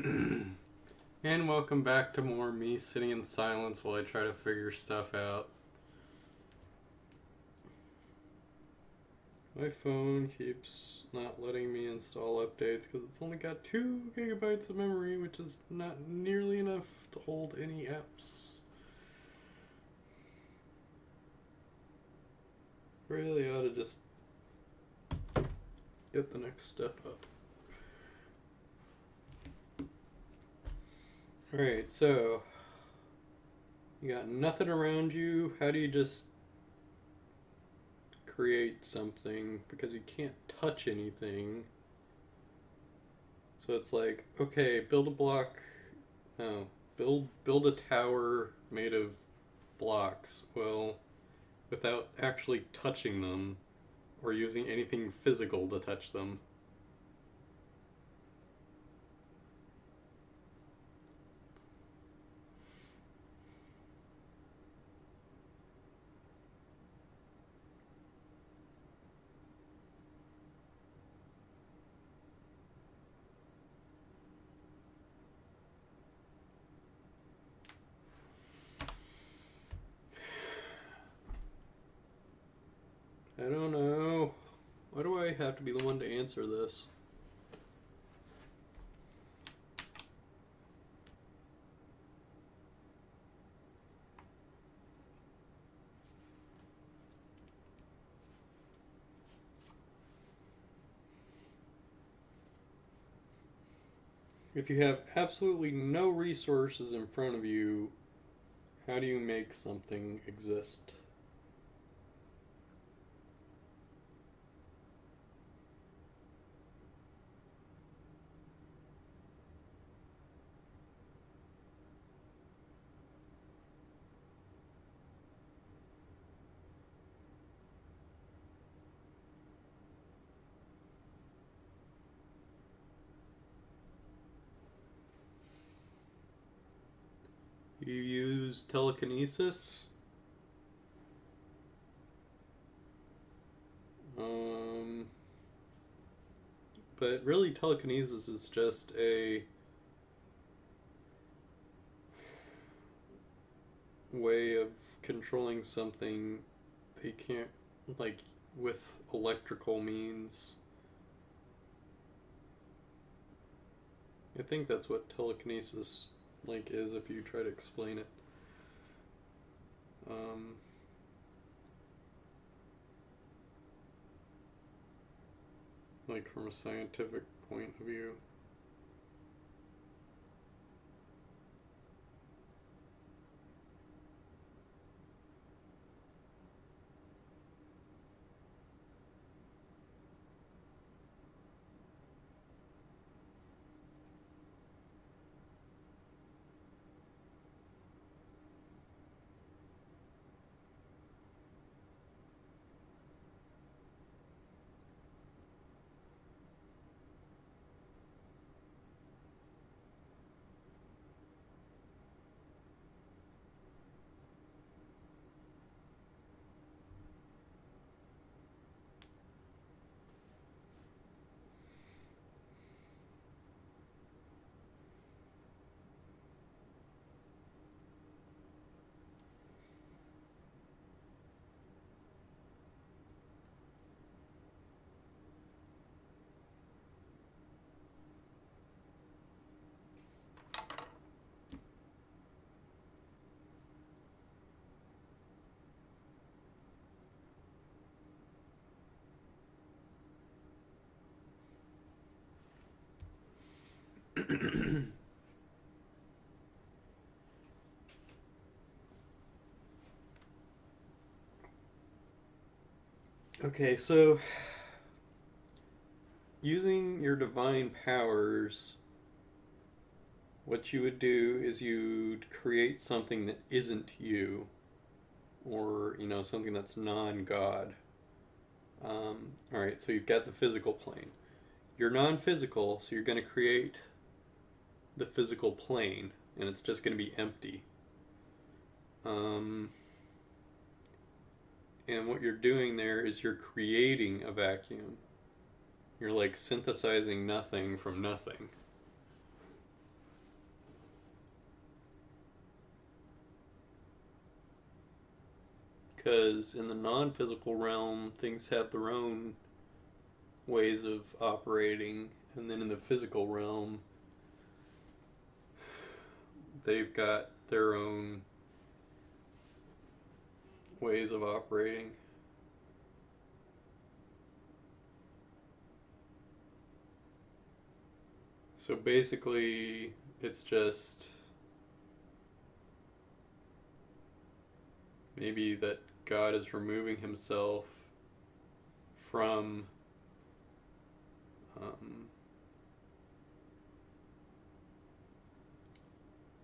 And welcome back to more me sitting in silence while I try to figure stuff out. My phone keeps not letting me install updates because it's only got 2 gigabytes of memory, which is not nearly enough to hold any apps. Really ought to just get the next step up. Alright, so you got nothing around you. How do you just create something? Because you can't touch anything. So it's like, okay, build a block. No, build a tower made of blocks. Well, without actually touching them or using anything physical to touch them. I don't know. Why do I have to be the one to answer this? If you have absolutely no resources in front of you, how do you make something exist? You use telekinesis? But really telekinesis is just a way of controlling something they can't, like, with electrical means. I think that's what telekinesis is if you try to explain it. Like from a scientific point of view. Okay, so using your divine powers, what you would do is you'd create something that isn't you, or, something that's non-God. Alright, so you've got the physical plane. You're non-physical, so you're going to create the physical plane, and it's just going to be empty. And what you're doing there is you're creating a vacuum. You're like synthesizing nothing from nothing. Because in the non-physical realm, things have their own ways of operating, and then in the physical realm, they've got their own ways of operating. So basically, it's just maybe that God is removing himself from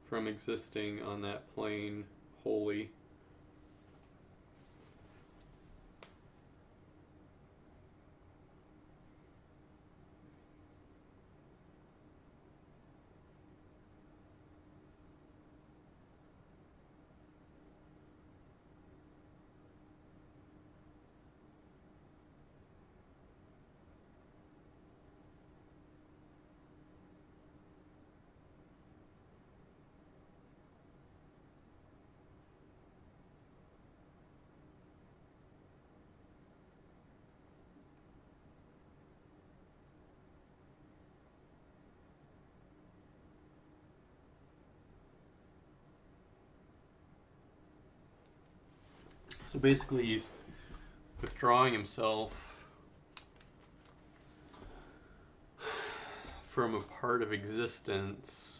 from existing on that plane wholly. So basically, he's withdrawing himself from a part of existence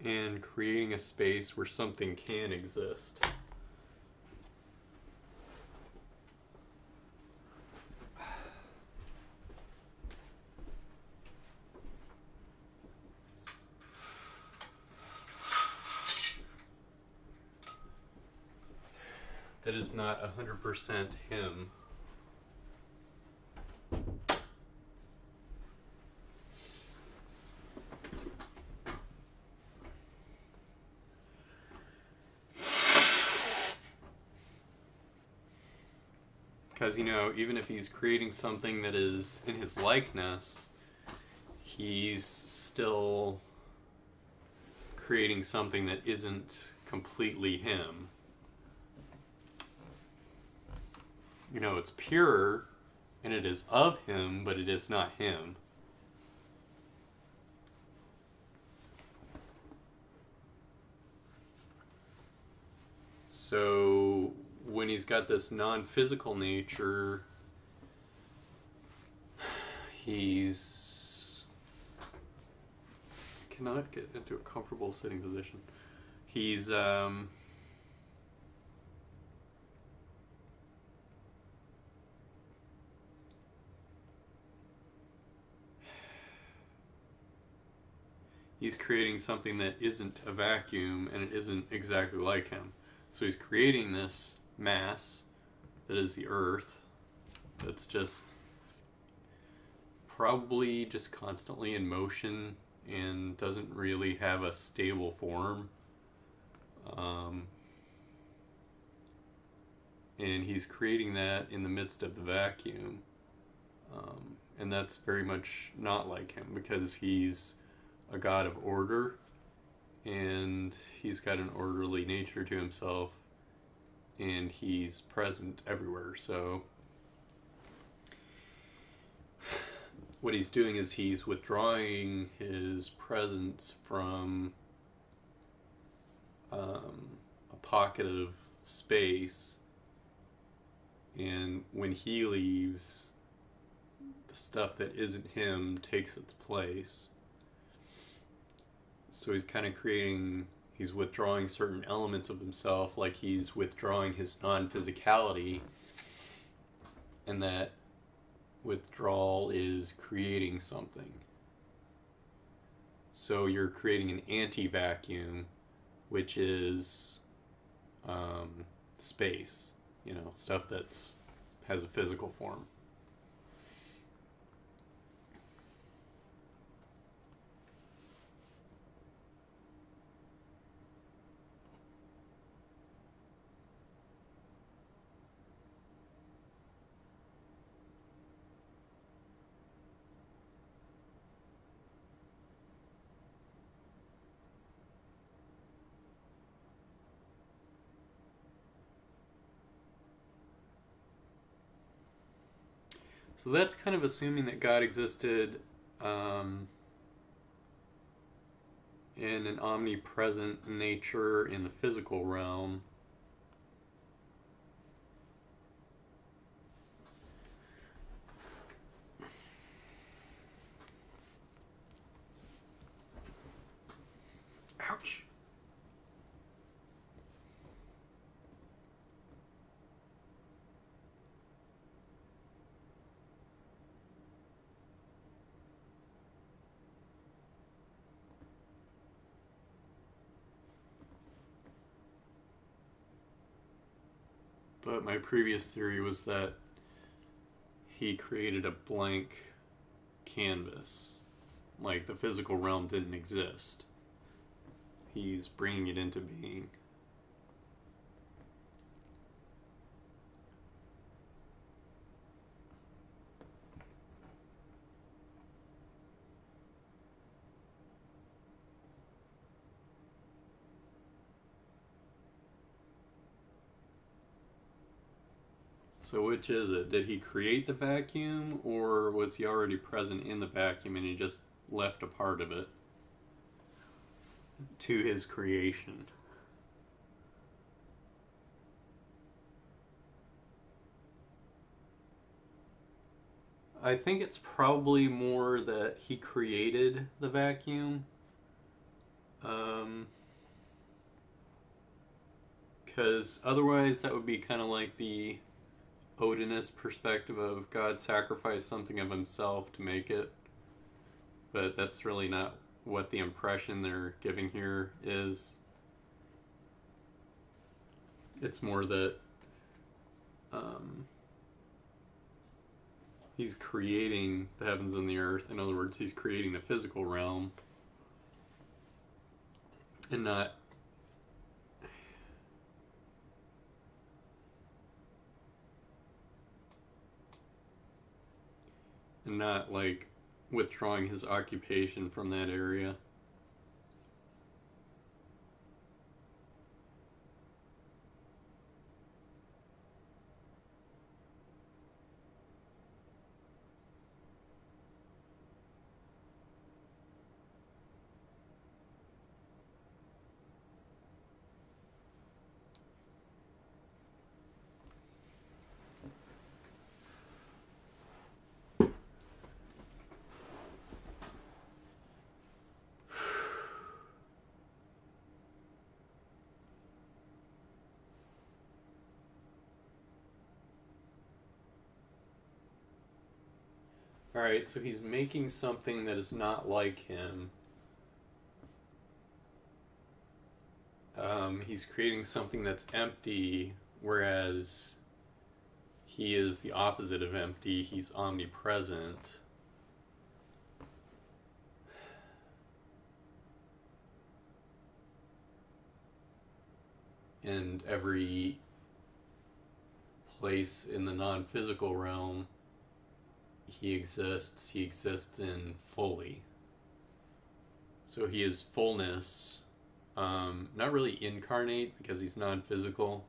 and creating a space where something can exist. That is not 100% him. Because, even if he's creating something that is in his likeness, he's still creating something that isn't completely him. It's pure, and it is of him, but it is not him. So when he's got this non-physical nature, he's cannot get into a comfortable sitting position. He's he's creating something that isn't a vacuum, and it isn't exactly like him. So he's creating this mass that is the earth, that's just probably just constantly in motion and doesn't really have a stable form. And he's creating that in the midst of the vacuum. And that's very much not like him, because he's a god of order, and he's got an orderly nature to himself, and he's present everywhere. So what he's doing is he's withdrawing his presence from a pocket of space, and when he leaves, the stuff that isn't him takes its place. So he's kind of he's withdrawing certain elements of himself, like he's withdrawing his non-physicality, and that withdrawal is creating something. So you're creating an anti-vacuum, which is space, stuff that's has a physical form. So that's kind of assuming that God existed um, in an omnipresent nature in the physical realm. Ouch. But my previous theory was that he created a blank canvas. Like the physical realm didn't exist. He's bringing it into being. So which is it? Did he create the vacuum, or was he already present in the vacuum and he just left a part of it to his creation? I think it's probably more that he created the vacuum. Because otherwise that would be kind of like the Odinist perspective of God sacrificed something of himself to make it. But that's really not what the impression they're giving here is. It's more that he's creating the heavens and the earth. In other words, he's creating the physical realm and not like withdrawing his occupation from that area. Alright, so he's making something that is not like him. He's creating something that's empty, whereas he is the opposite of empty. He's omnipresent. And every place in the non-physical realm he exists in fully. So he is fullness, not really incarnate because he's non-physical.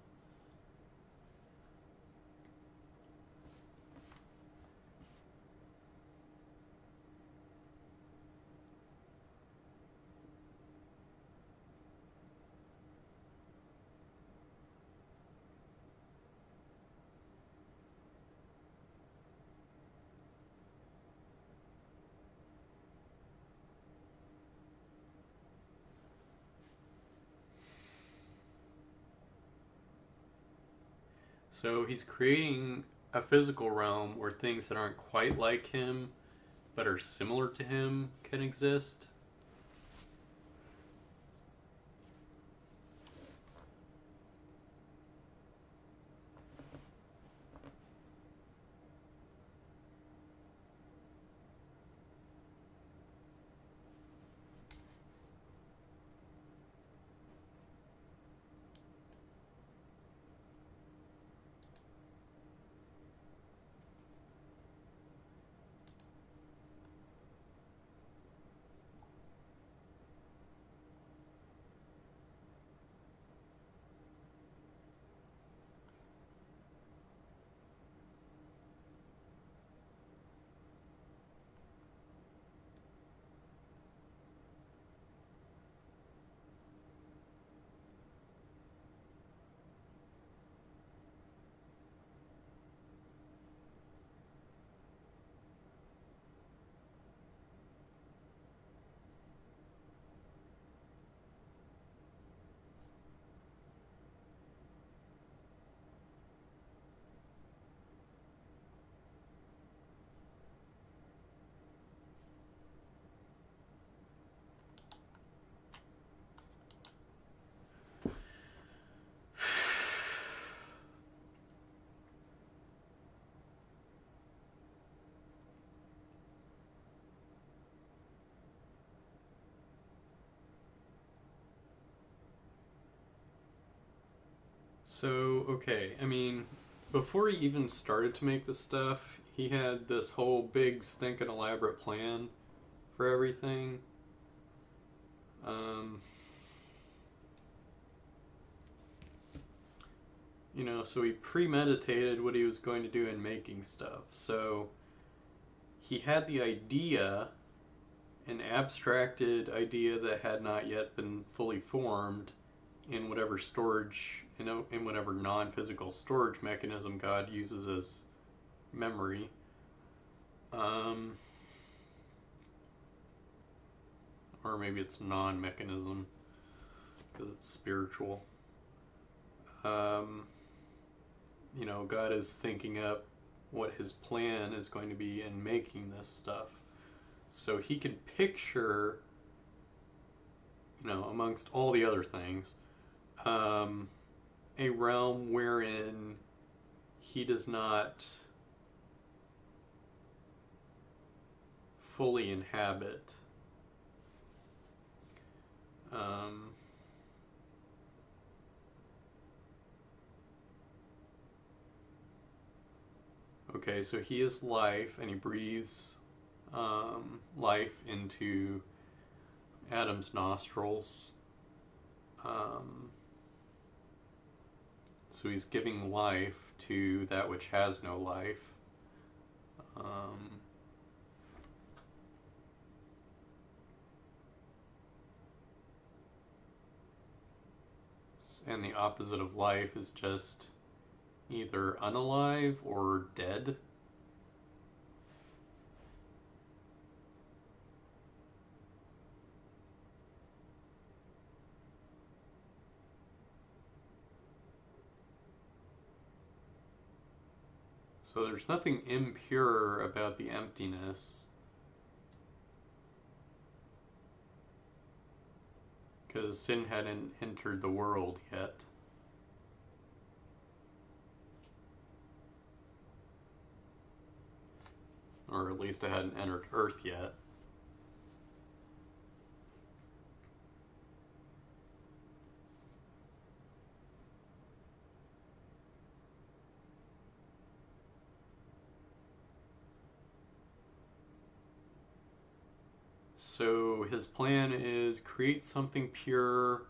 So he's creating a physical realm where things that aren't quite like him but are similar to him can exist. So, okay, I mean, before he even started to make this stuff, he had this whole big, stinking elaborate plan for everything. Um, so he premeditated what he was going to do in making stuff. So he had the idea, an abstracted idea that had not yet been fully formed in whatever storage, in whatever non-physical storage mechanism God uses as memory. Or maybe it's non-mechanism because it's spiritual. God is thinking up what his plan is going to be in making this stuff. So he can picture, amongst all the other things, a realm wherein he does not fully inhabit. Okay, so he is life, and he breathes life into Adam's nostrils. So he's giving life to that which has no life. And the opposite of life is just either unalive or dead. So there's nothing impure about the emptiness, because sin hadn't entered the world yet. Or at least it hadn't entered Earth yet. So his plan is create something pure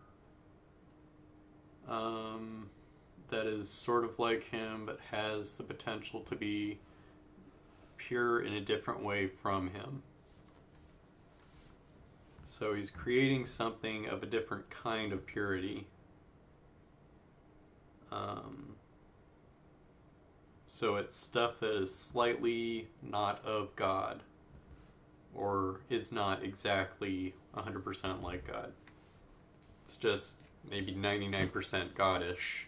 that is sort of like him, but has the potential to be pure in a different way from him. So he's creating something of a different kind of purity. So it's stuff that is slightly not of God, or is not exactly 100% like God. It's just maybe 99% God-ish.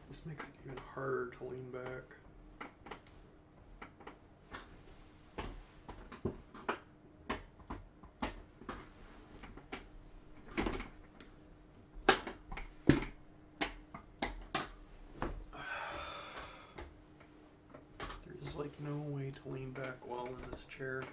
This makes it even harder to lean back. There's like no way to lean back well in this chair.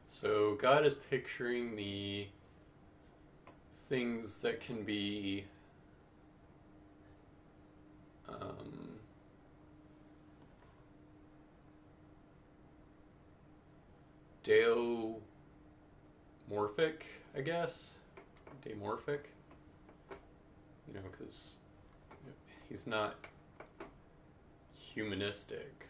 So God is picturing the things that can be deomorphic, I guess. Dimorphic. Because he's not humanistic.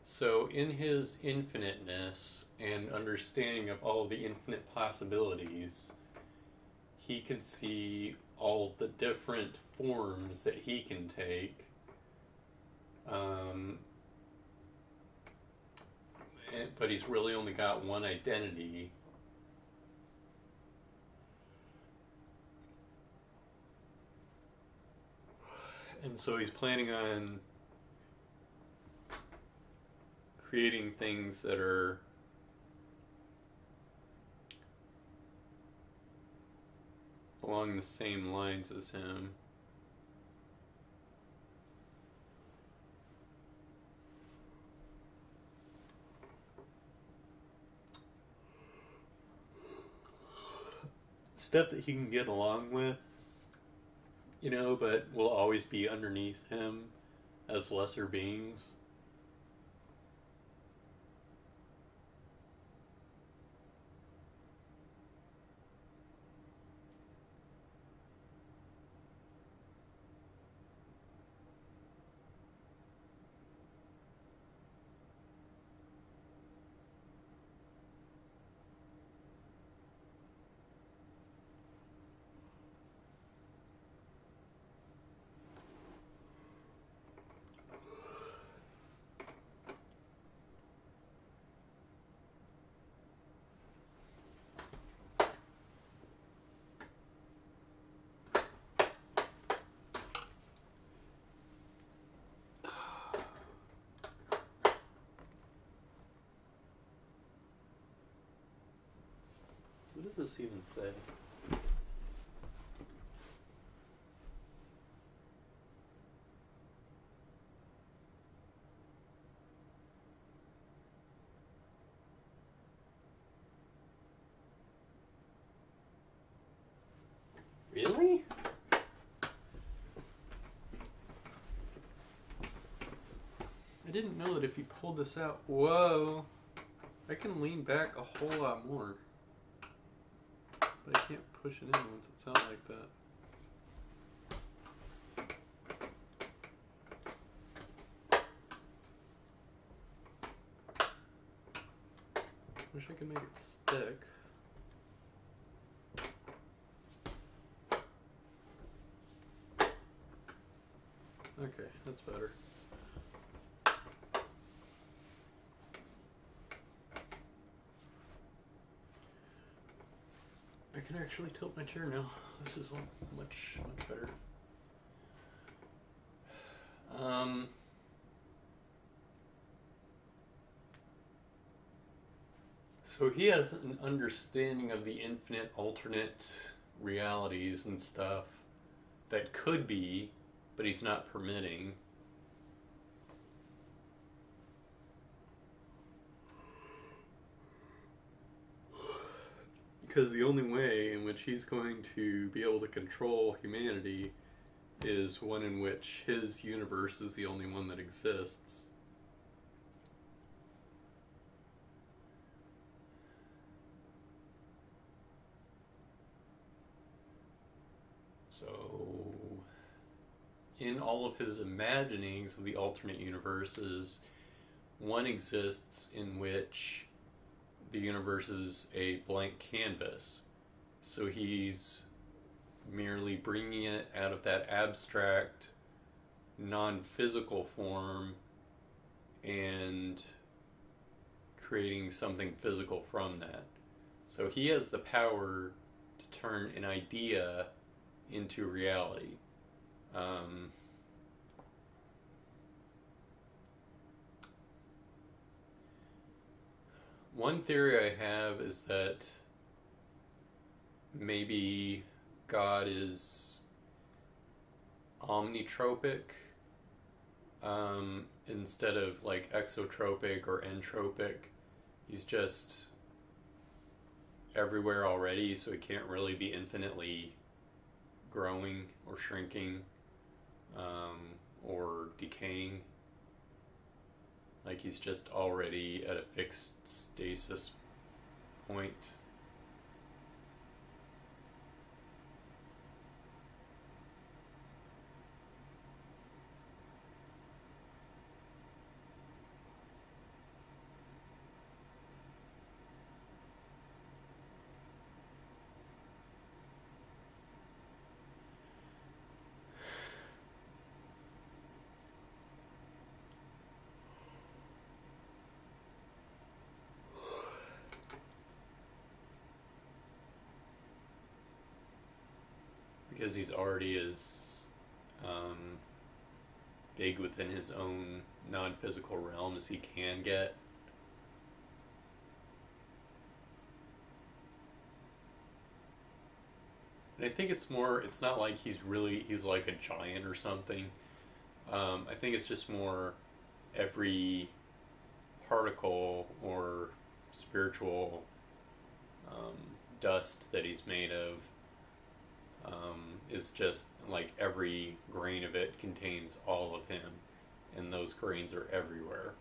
So, in his infiniteness and understanding of all the infinite possibilities, he could see all of the different forms that he can take. Um, but he's really only got one identity. And so he's planning on creating things that are along the same lines as him. Stuff that he can get along with, but will always be underneath him as lesser beings. What does this even say? Really? I didn't know that if you pulled this out, whoa, I can lean back a whole lot more. But I can't push it in once it's out like that. Wish I could make it stick. Okay, that's better. I can actually tilt my chair now. This is much better. So he has an understanding of the infinite alternate realities and stuff that could be, but he's not permitting. Because the only way in which he's going to be able to control humanity is one in which his universe is the only one that exists. So, in all of his imaginings of the alternate universes, one exists in which the universe is a blank canvas. So he's merely bringing it out of that abstract, non-physical form and creating something physical from that. So he has the power to turn an idea into reality. One theory I have is that maybe God is omnitropic instead of like exotropic or entropic. He's just everywhere already, so he can't really be infinitely growing or shrinking or decaying. Like he's just already at a fixed stasis point. because he's already as big within his own non-physical realm as he can get. And I think it's not like he's like a giant or something. I think it's just more every particle or spiritual dust that he's made of is just like every grain of it contains all of him, and those grains are everywhere.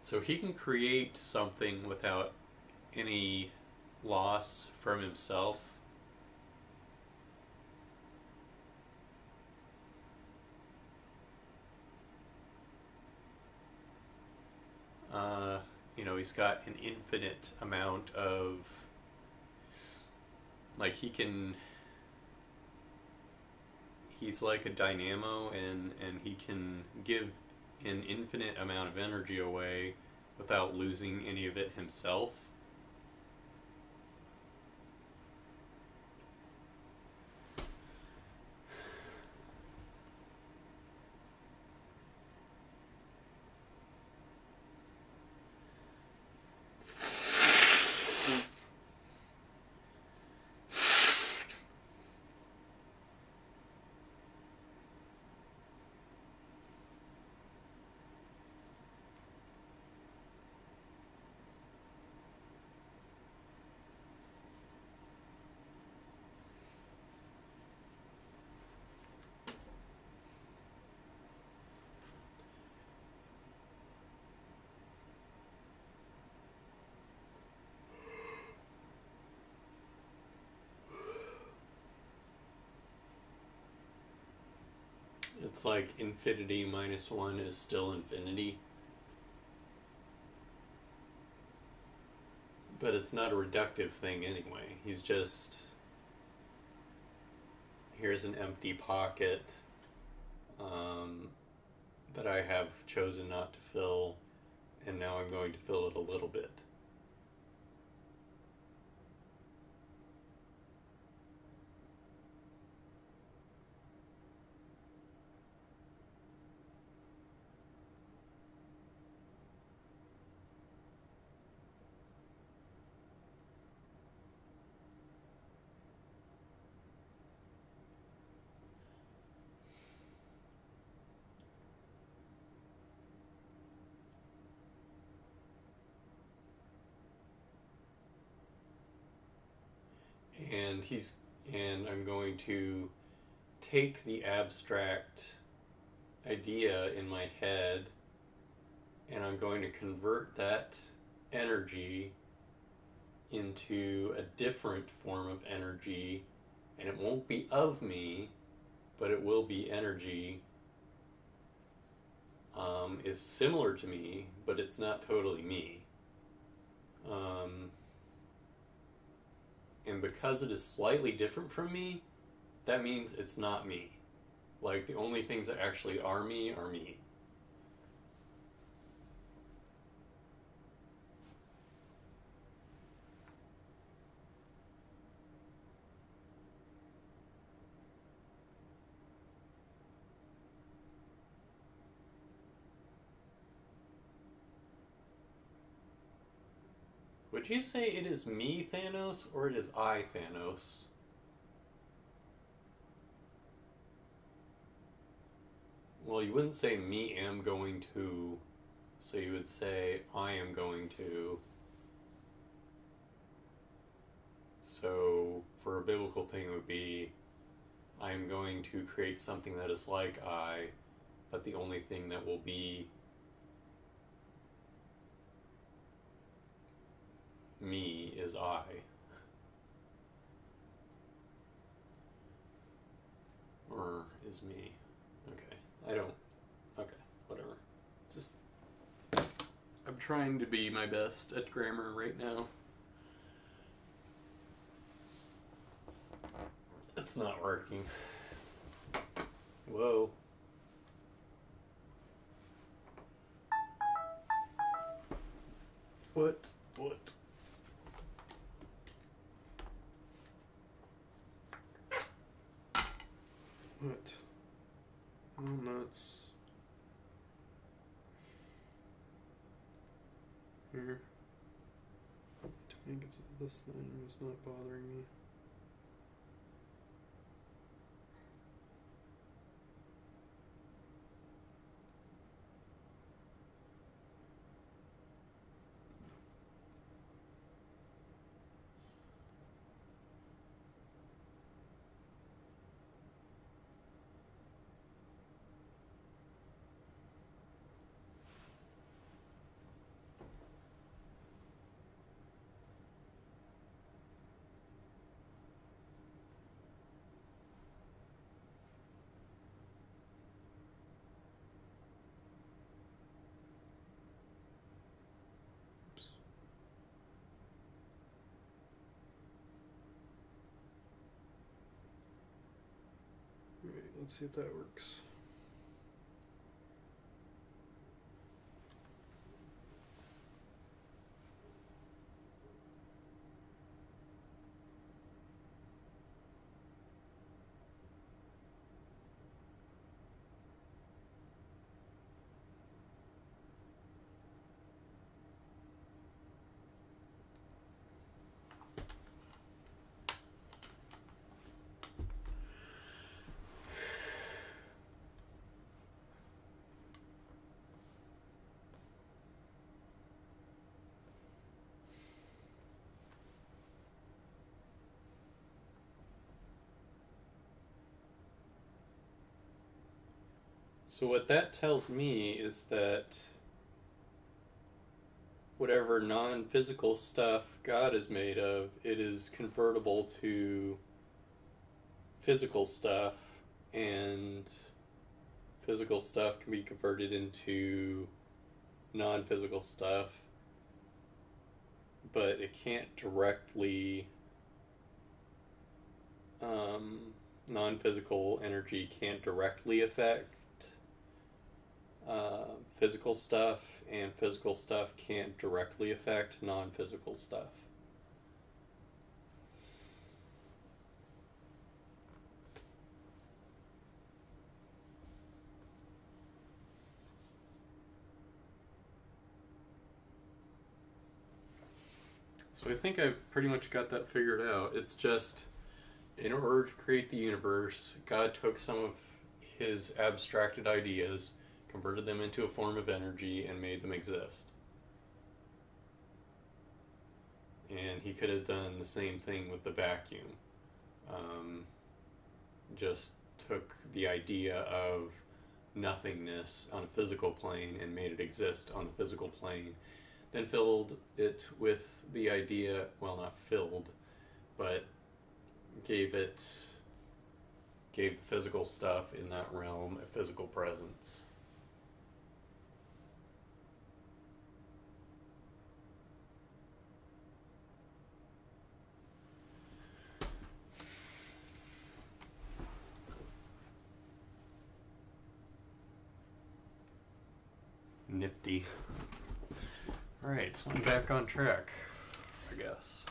So he can create something without any loss from himself. He's got an infinite amount of, like, he's like a dynamo, and he can give an infinite amount of energy away without losing any of it himself. It's like infinity minus one is still infinity. But it's not a reductive thing anyway. He's just, here's an empty pocket that I have chosen not to fill, and now I'm going to fill it a little bit. And I'm going to take the abstract idea in my head, and I'm going to convert that energy into a different form of energy, and it won't be of me, but it will be energy. Is similar to me, but it's not totally me. And because it is slightly different from me, that means it's not me. Like, the only things that actually are me are me. Would you say it is me, Thanos, or it is I, Thanos? Well, you wouldn't say me am going to, so you would say I am going to. So, for a biblical thing, it would be I am going to create something that is like I, but the only thing that will be me is I. Or is me. Okay. Okay, whatever. Just, I'm trying to be my best at grammar right now. It's not working. Whoa. Oh, nuts. Here. Dang, this thing is not bothering me. Alright, let's see if that works. So what that tells me is that whatever non-physical stuff God is made of, it is convertible to physical stuff, and physical stuff can be converted into non-physical stuff, but it can't directly non-physical energy can't directly affect physical stuff, and physical stuff can't directly affect non-physical stuff. So I think I've pretty much got that figured out. It's just, in order to create the universe, God took some of his abstracted ideas, converted them into a form of energy, and made them exist. And he could have done the same thing with the vacuum. Just took the idea of nothingness on a physical plane and made it exist on the physical plane. Then filled it with the idea, well, not filled, but gave the physical stuff in that realm a physical presence. Nifty. Alright, so I'm back on track, I guess.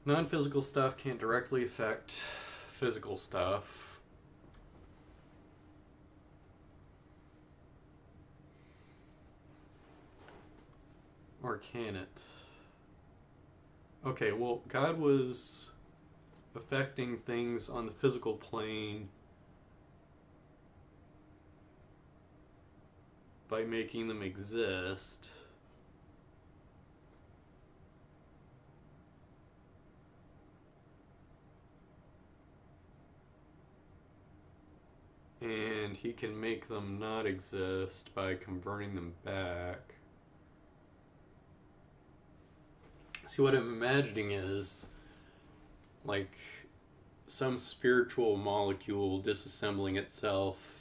Non-physical stuff can't directly affect physical stuff. Or can it? Okay, well, God was affecting things on the physical plane by making them exist. And he can make them not exist by converting them back. See, what I'm imagining is like some spiritual molecule disassembling itself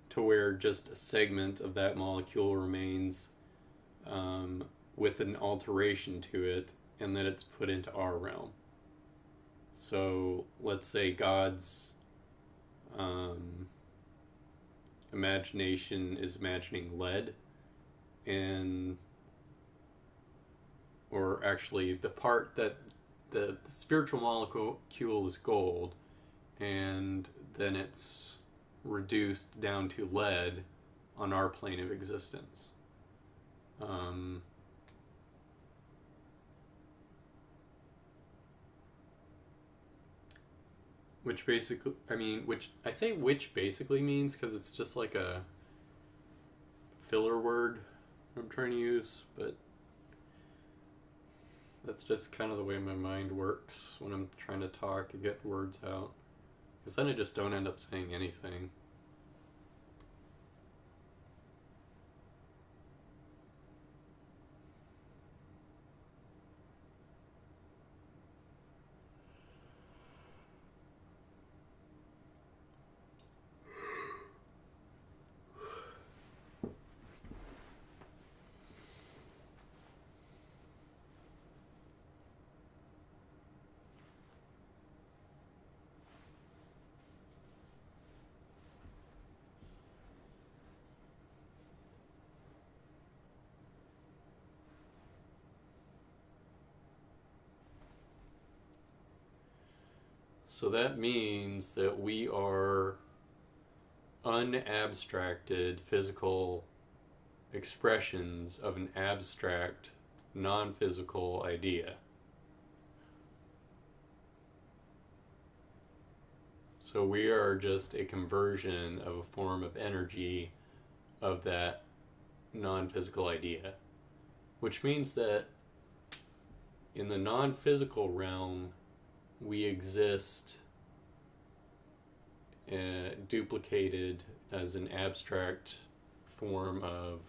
to where just a segment of that molecule remains with an alteration to it, and then it's put into our realm. So let's say God's imagination is imagining lead, and or actually the part that the spiritual molecule is gold, and then it's reduced down to lead on our plane of existence. Which basically, which I say which basically means because it's just like a filler word I'm trying to use, but that's just kind of the way my mind works when I'm trying to talk and get words out. Because then I just don't end up saying anything. So that means that we are unabstracted physical expressions of an abstract, non-physical idea. So we are just a conversion of a form of energy of that non-physical idea. Which means that in the non-physical realm, we exist duplicated as an abstract form of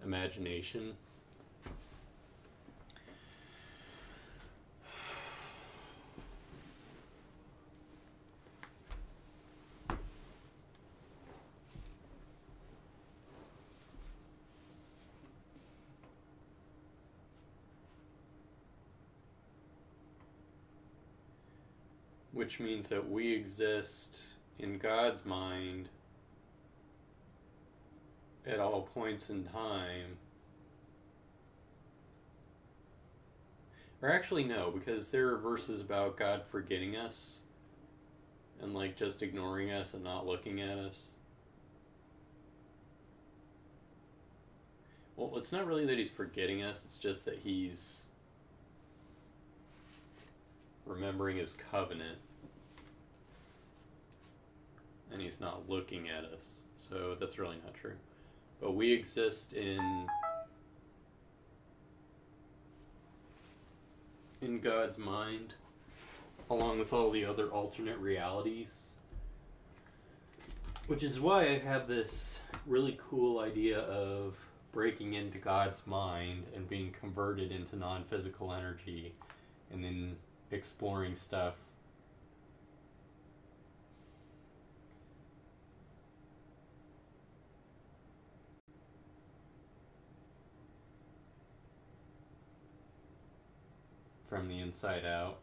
imagination. Which means that we exist in God's mind at all points in time. Or actually no, because there are verses about God forgetting us and like just ignoring us and not looking at us. Well, it's not really that he's forgetting us, it's just that he's remembering his covenant and he's not looking at us. So that's really not true. But we exist in God's mind along with all the other alternate realities. Which is why I have this really cool idea of breaking into God's mind and being converted into non-physical energy and then exploring stuff from the inside out.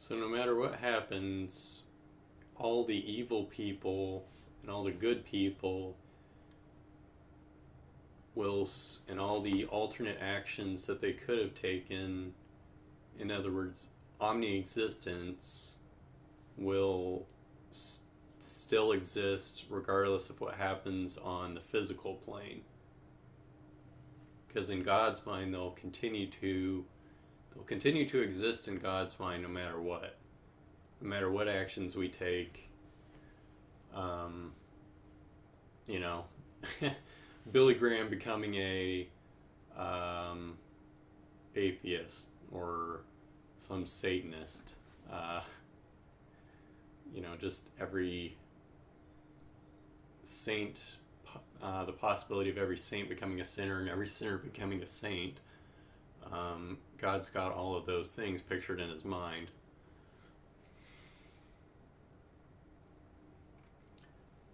So no matter what happens, all the evil people and all the good people will, and all the alternate actions that they could have taken, in other words, omni-existence, will still exist regardless of what happens on the physical plane. Because in God's mind, they'll continue to exist in God's mind no matter what. No matter what actions we take. You know, Billy Graham becoming a atheist or some Satanist. You know, just every saint, the possibility of every saint becoming a sinner and every sinner becoming a saint. God's got all of those things pictured in his mind.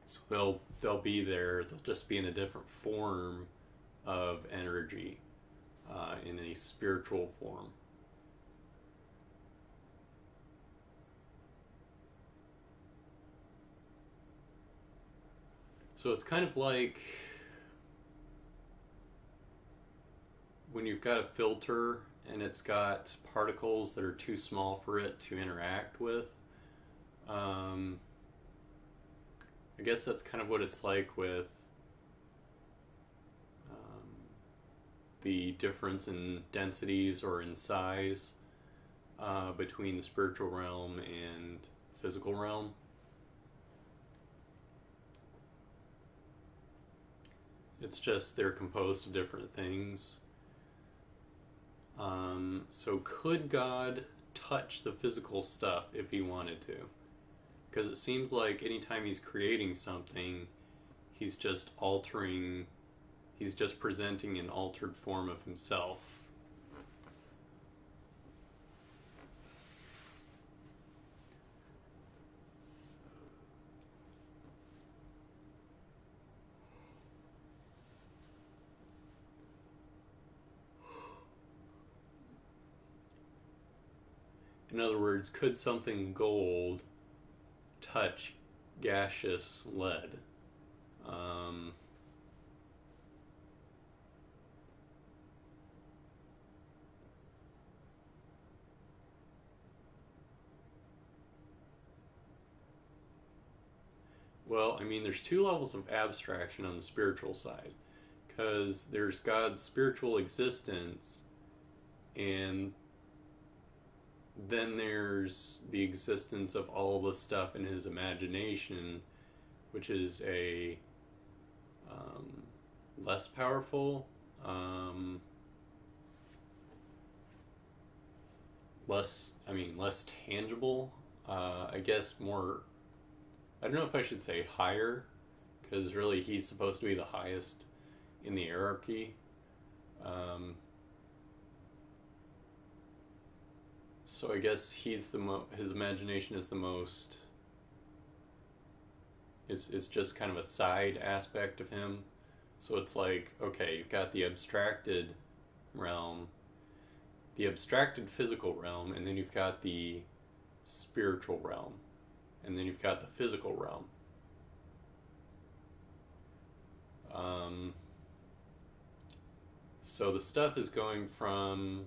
So they'll be there. They'll just be in a different form of energy, in a spiritual form. So it's kind of like when you've got a filter and it's got particles that are too small for it to interact with. I guess that's kind of what it's like with the difference in densities or in size between the spiritual realm and the physical realm. It's just they're composed of different things. So could God touch the physical stuff if he wanted to? Because it seems like anytime he's creating something, he's just altering, he's just presenting an altered form of himself. In other words, could something gold touch gaseous lead? Well, I mean, there's two levels of abstraction on the spiritual side, because there's God's spiritual existence, and then there's the existence of all the stuff in his imagination, which is a less powerful, less tangible, I guess more, I don't know if I should say higher, because really he's supposed to be the highest in the hierarchy. So I guess he's his imagination is the most, it's just kind of a side aspect of him. So it's like, okay, you've got the abstracted realm, the abstracted physical realm, and then you've got the spiritual realm, and then you've got the physical realm. So the stuff is going from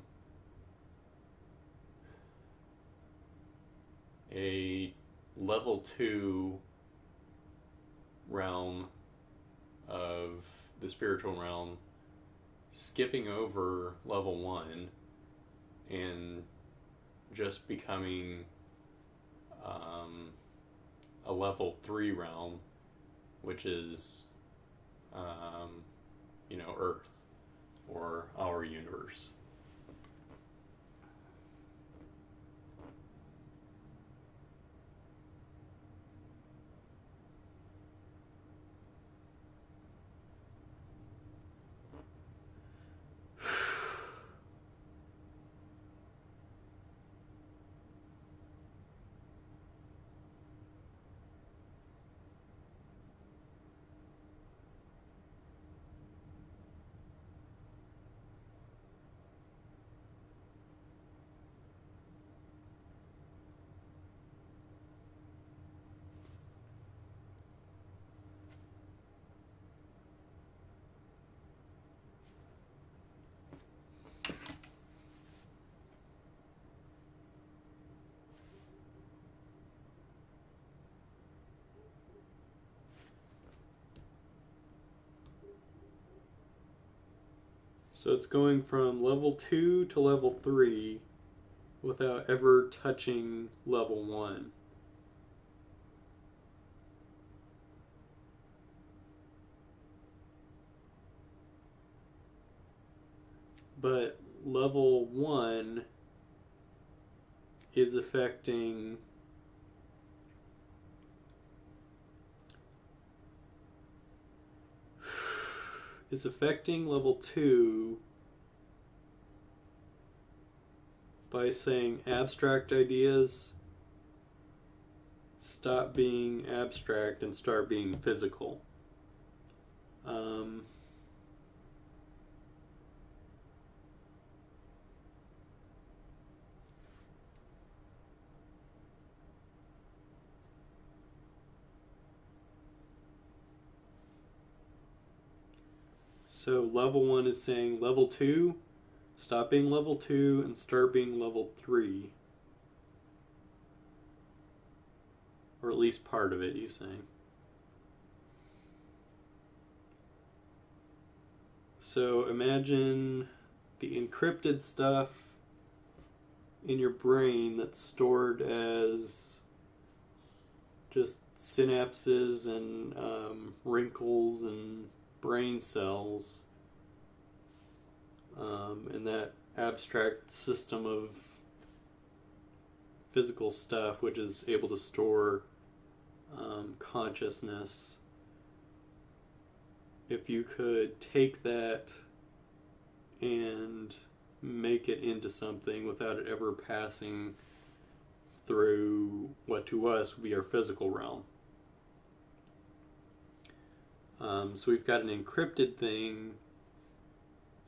a level 2 realm of the spiritual realm, skipping over level 1 and just becoming a level 3 realm, which is Earth, or our universe. So it's going from level 2 to level 3 without ever touching level 1. But level 1 is affecting is affecting level 2 by saying abstract ideas stop being abstract and start being physical. So level 1 is saying level 2, stop being level 2 and start being level 3. Or at least part of it, he's saying. So imagine the encrypted stuff in your brain that's stored as just synapses and wrinkles and brain cells, and that abstract system of physical stuff which is able to store consciousness. If you could take that and make it into something without it ever passing through what to us would be our physical realm. So we've got an encrypted thing,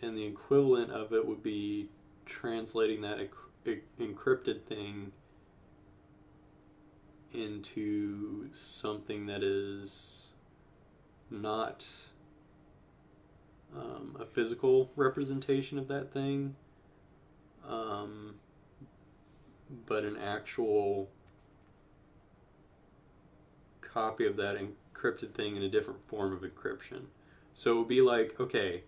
and the equivalent of it would be translating that encrypted thing into something that is not a physical representation of that thing, but an actual copy of that encrypted thing in a different form of encryption. So it would be like, okay,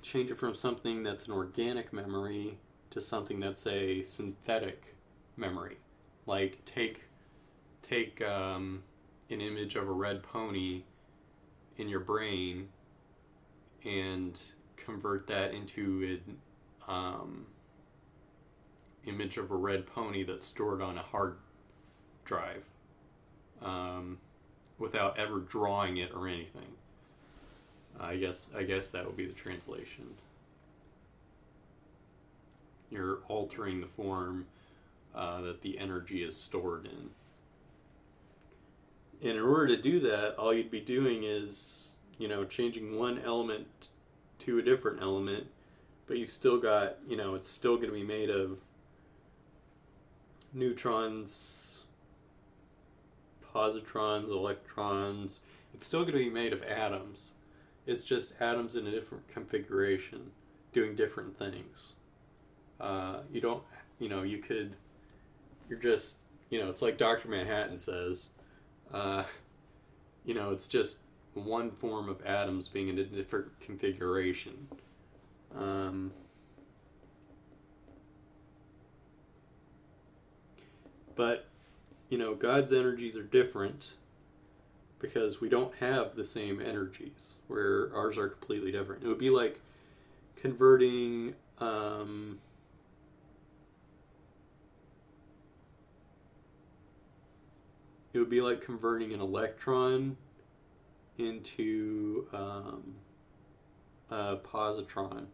change it from something that's an organic memory to something that's a synthetic memory. Like take an image of a red pony in your brain and convert that into an image of a red pony that's stored on a hard drive, without ever drawing it or anything. I guess that would be the translation. You're altering the form that the energy is stored in. And in order to do that, all you'd be doing is, changing one element to a different element, but you've still got, it's still going to be made of neutrons, positrons, electrons. It's still going to be made of atoms. It's just atoms in a different configuration, doing different things. You don't, you're just, it's like Dr. Manhattan says, it's just one form of atoms being in a different configuration. But, God's energies are different because we don't have the same energies, where ours are completely different. It would be like converting an electron into a positron.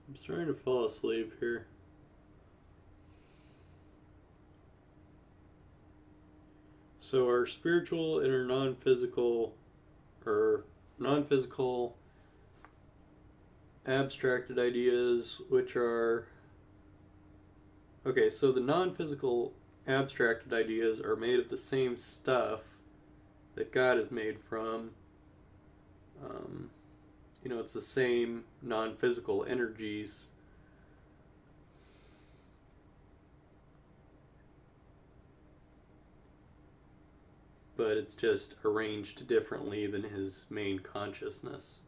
I'm starting to fall asleep here. So our spiritual and our non-physical, or non-physical abstracted ideas, which are... Okay, so the non-physical abstracted ideas are made of the same stuff that God is made from. It's the same non-physical energies. But it's just arranged differently than his main consciousness.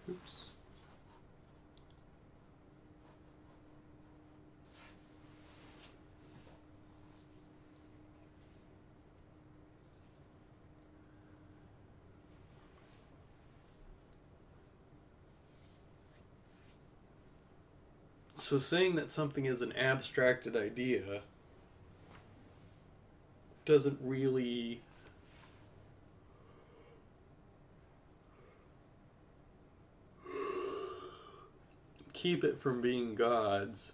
Oops. So saying that something is an abstracted idea doesn't really keep it from being God's.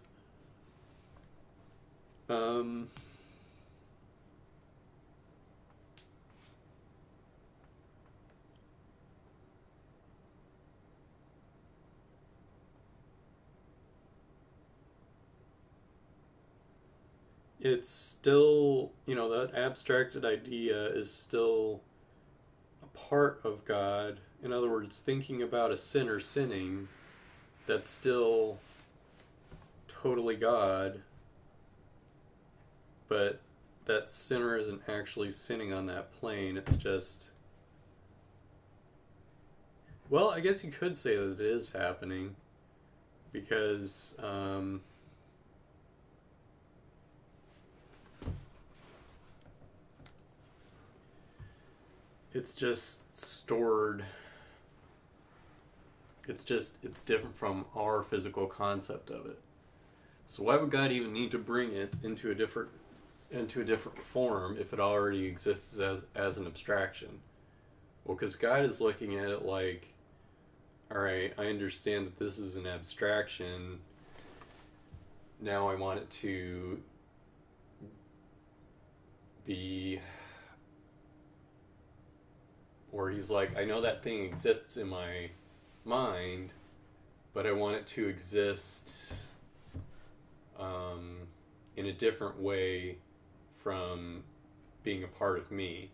It's still, that abstracted idea is still a part of God. In other words, thinking about a sinner sinning, that's still totally God, but that sinner isn't actually sinning on that plane. It's just... Well, I guess you could say that it is happening, because it's just stored. It's different from our physical concept of it. So why would God even need to bring it into a different form if it already exists as an abstraction? Well, because God is looking at it like, all right, I understand that this is an abstraction. Now I want it to be... Or he's like, I know that thing exists in my mind, but I want it to exist in a different way from being a part of me.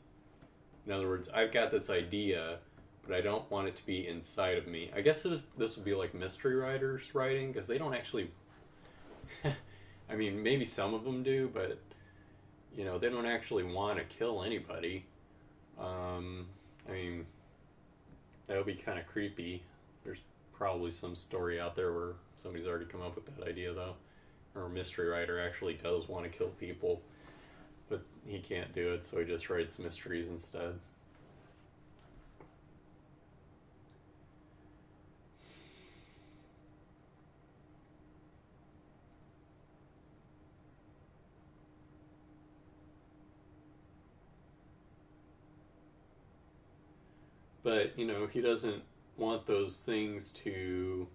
In other words, I've got this idea, but I don't want it to be inside of me. I guess this would be like mystery writers writing, because they don't actually... I mean, maybe some of them do, but, they don't actually want to kill anybody. I mean, that would be kind of creepy. There's probably some story out there where somebody's already come up with that idea, though. Or a mystery writer actually does want to kill people, but he can't do it, so he just writes mysteries instead. But, he doesn't want those things to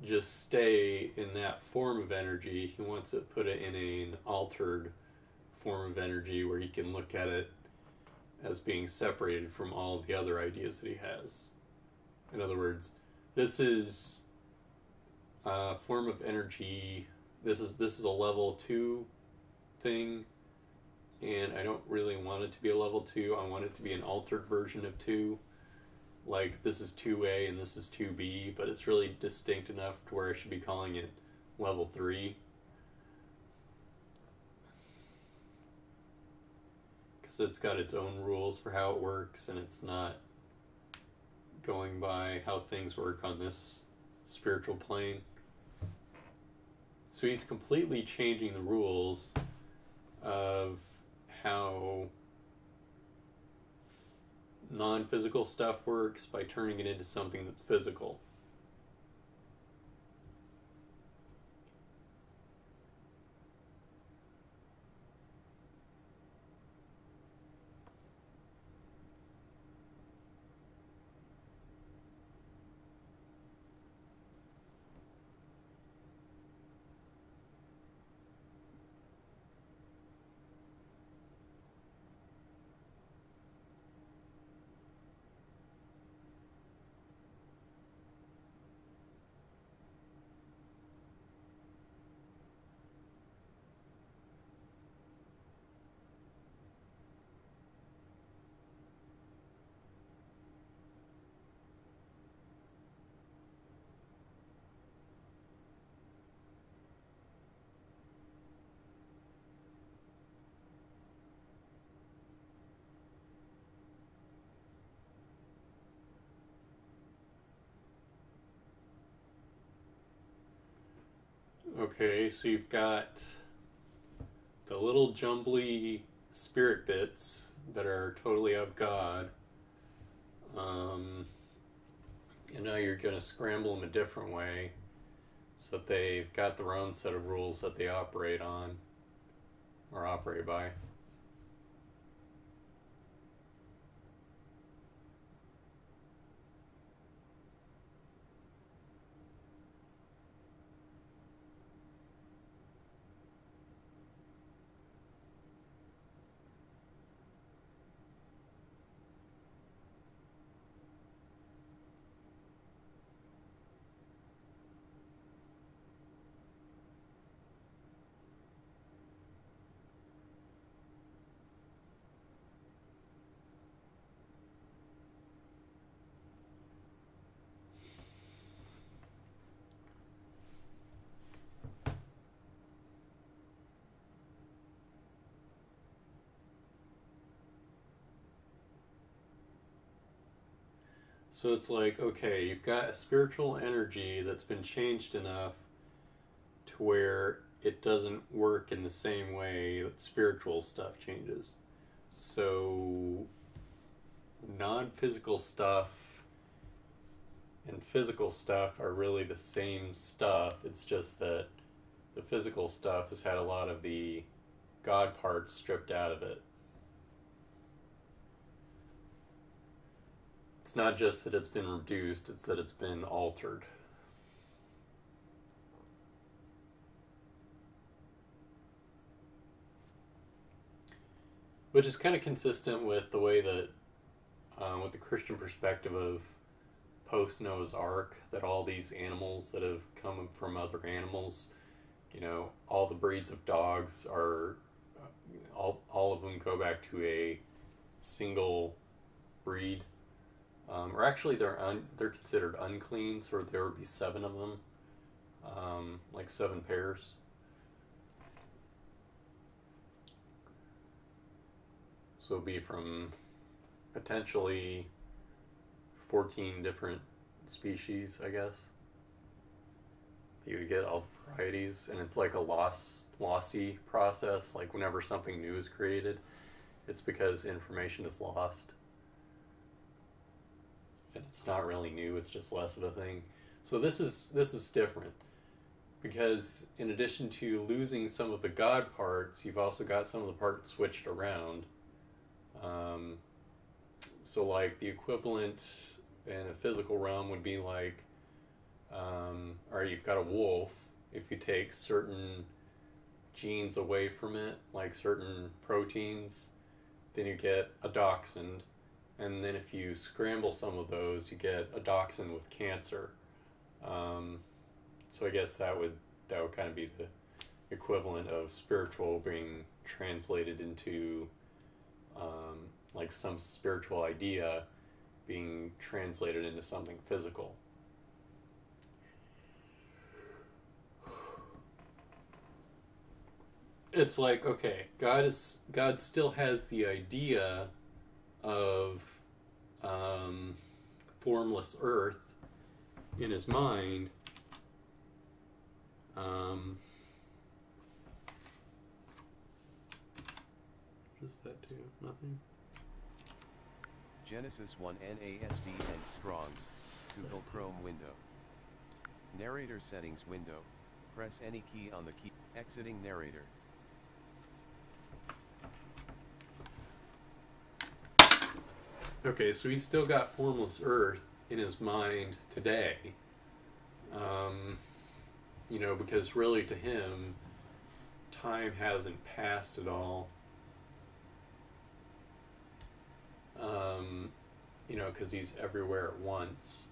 just stay in that form of energy. He wants to put it in an altered form of energy where he can look at it as being separated from all the other ideas that he has. In other words, this is a form of energy. This is a level 2 thing, and I don't really want it to be a level 2. I want it to be an altered version of 2. Like, this is 2A and this is 2B, but it's really distinct enough to where I should be calling it level 3. Because it's got its own rules for how it works, and it's not going by how things work on this spiritual plane. So he's completely changing the rules of how non-physical stuff works by turning it into something that's physical. Okay, so you've got the little jumbly spirit bits that are totally of God, and now you're going to scramble them a different way so that they've got their own set of rules that they operate on or operate by. So it's like, okay, you've got a spiritual energy that's been changed enough to where it doesn't work in the same way that spiritual stuff changes. So non-physical stuff and physical stuff are really the same stuff. It's just that the physical stuff has had a lot of the God parts stripped out of it. It's not just that it's been reduced, it's that it's been altered. Which is kind of consistent with the way that, with the Christian perspective of post-Noah's Ark, that all these animals that have come from other animals, you know, all the breeds of dogs are, all of them go back to a single breed. Or actually, they're considered unclean, so there would be 7 of them, like 7 pairs. So it would be from potentially 14 different species, I guess. You would get all the varieties, and it's like a lossy process. Like whenever something new is created, it's because information is lost. And it's not really new, it's just less of a thing. So this is different because in addition to losing some of the God parts, you've also got some of the parts switched around. So like the equivalent in a physical realm would be like, or you've got a wolf. If you take certain genes away from it, like certain proteins, then you get a dachshund. And then if you scramble some of those, you get a dachshund with cancer. So I guess that would kind of be the equivalent of spiritual being translated into like some spiritual idea being translated into something physical. It's like, okay, God still has the idea of formless earth in his mind, Um, what does that do? Nothing? Genesis 1 NASB and Strong's, Google Chrome window. Narrator settings window, press any key on the key, exiting narrator. Okay, so he's still got formless earth in his mind today. You know, because really to him, time hasn't passed at all. You know, because he's everywhere at once.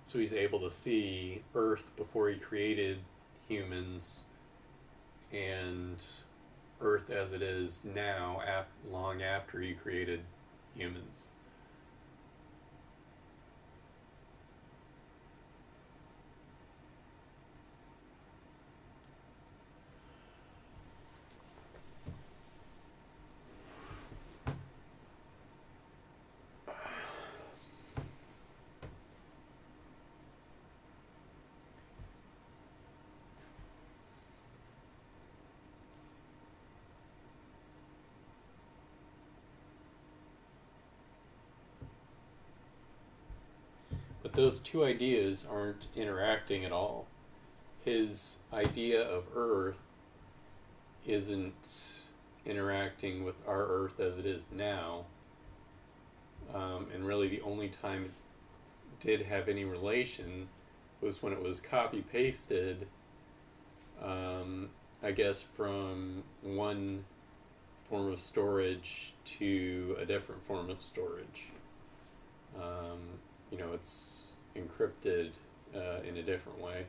So he's able to see Earth before he created humans, and Earth as it is now, long after he created humans. But those two ideas aren't interacting at all. His idea of Earth isn't interacting with our Earth as it is now. And really the only time it did have any relation was when it was copy-pasted, I guess, from one form of storage to a different form of storage. You know, it's encrypted in a different way.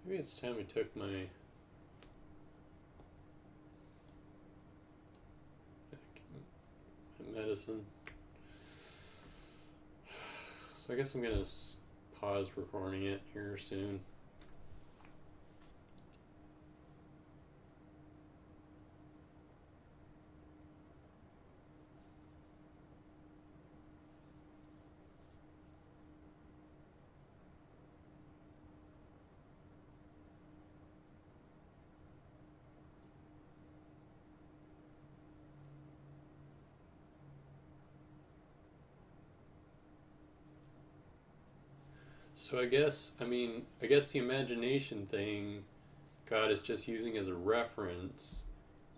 Maybe it's time we took my medicine. So I guess I'm going to pause recording it here soon. So I guess the imagination thing, God is just using as a reference,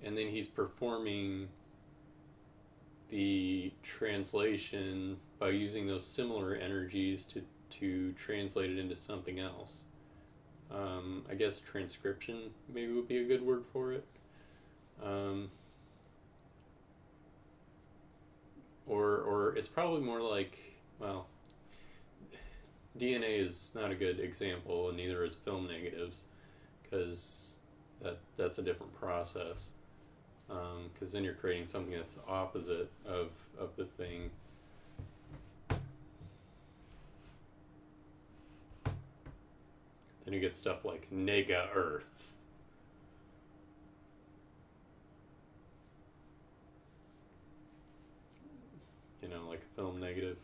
and then he's performing the translation by using those similar energies to translate it into something else. I guess transcription maybe would be a good word for it. Or it's probably more like, well, DNA is not a good example, and neither is film negatives, because that's a different process. Because then you're creating something that's the opposite of the thing. Then you get stuff like nega Earth. You know, like a film negative.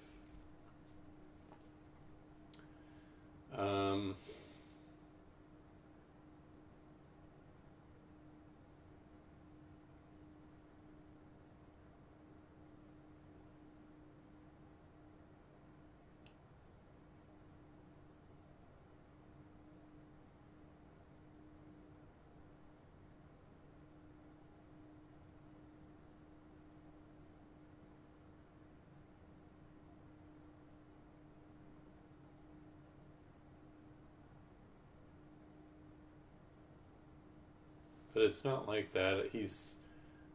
but it's not like that. He's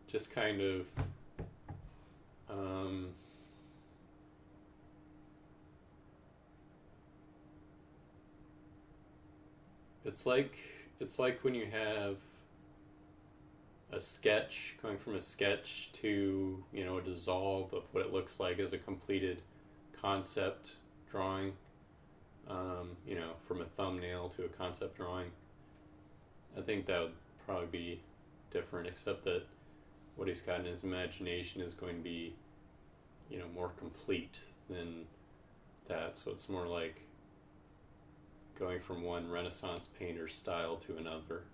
just kind of it's like when you have a sketch, going from a sketch to, you know, a dissolve of what it looks like as a completed concept drawing, you know, from a thumbnail to a concept drawing. I think that would probably be different, except that what he's got in his imagination is going to be, you know, more complete than that. So it's more like going from one Renaissance painter's style to another.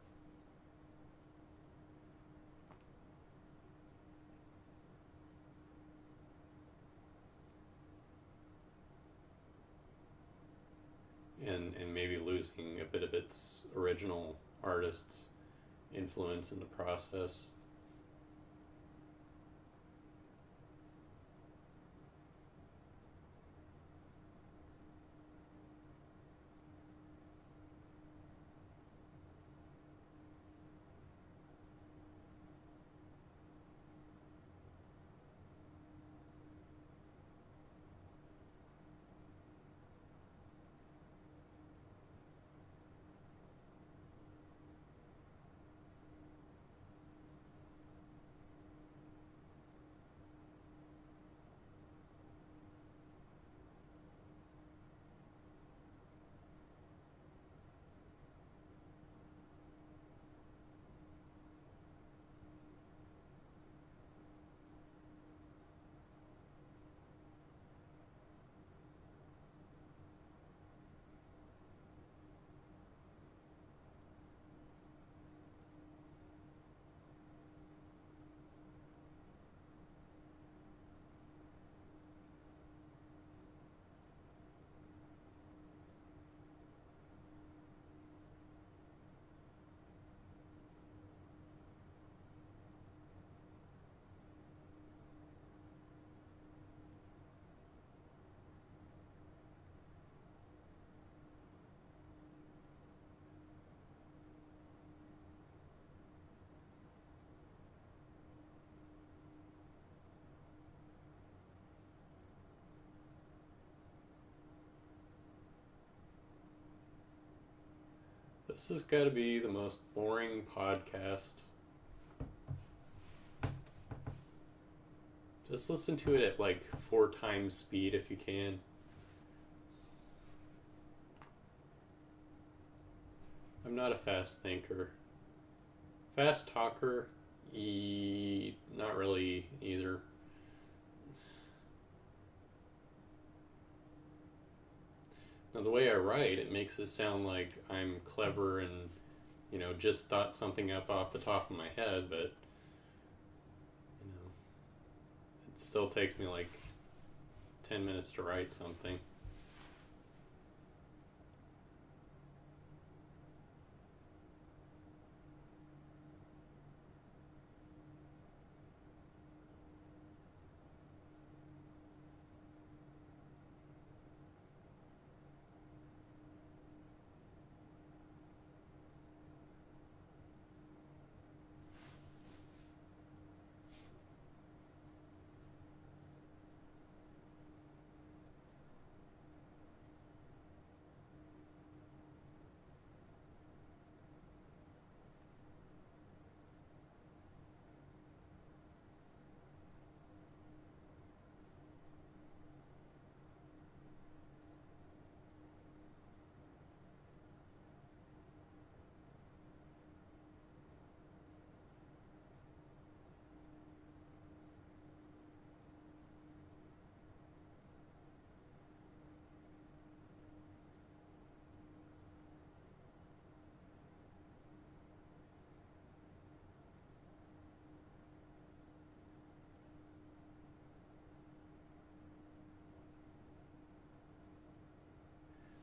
And maybe losing a bit of its original artist's influence in the process. This has got to be the most boring podcast. Just listen to it at like 4 times speed if you can. I'm not a fast thinker. Fast talker, not really either. Now, the way I write, it makes it sound like I'm clever and, you know, just thought something up off the top of my head, but, you know, it still takes me like 10 minutes to write something.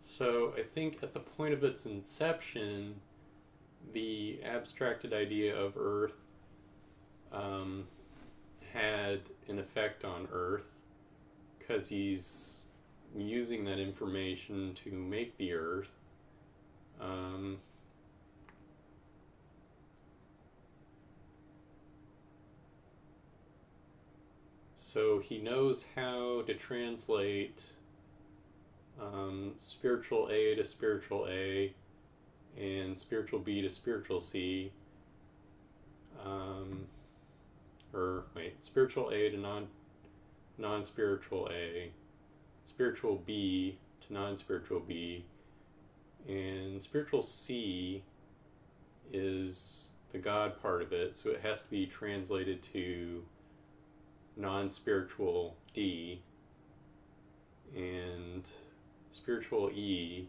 So I think at the point of its inception, the abstracted idea of Earth had an effect on Earth because he's using that information to make the Earth. So he knows how to translate spiritual A to spiritual A and spiritual B to spiritual C. Or wait, spiritual A to non-spiritual A, spiritual B to non-spiritual B, and spiritual C is the God part of it, so it has to be translated to non-spiritual D, and spiritual E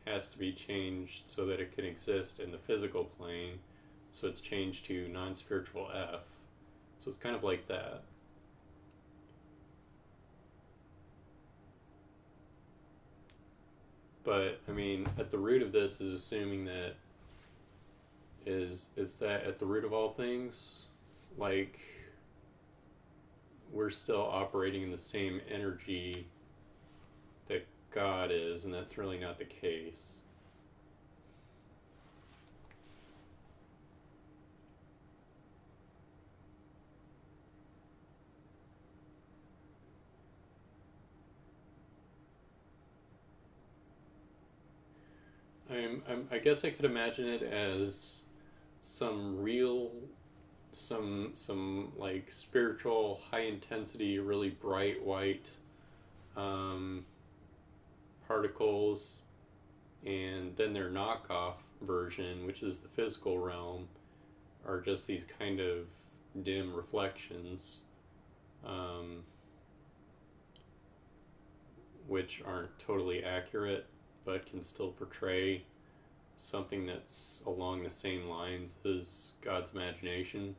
has to be changed so that it can exist in the physical plane, so it's changed to non-spiritual F. So it's kind of like that. But I mean, at the root of this is assuming that is that at the root of all things, like we're still operating in the same energy that God is, and that's really not the case. I guess I could imagine it as some real, some like spiritual, high intensity, really bright white particles, and then their knockoff version, which is the physical realm, are just these kind of dim reflections, which aren't totally accurate, but can still portray something that's along the same lines as God's imagination.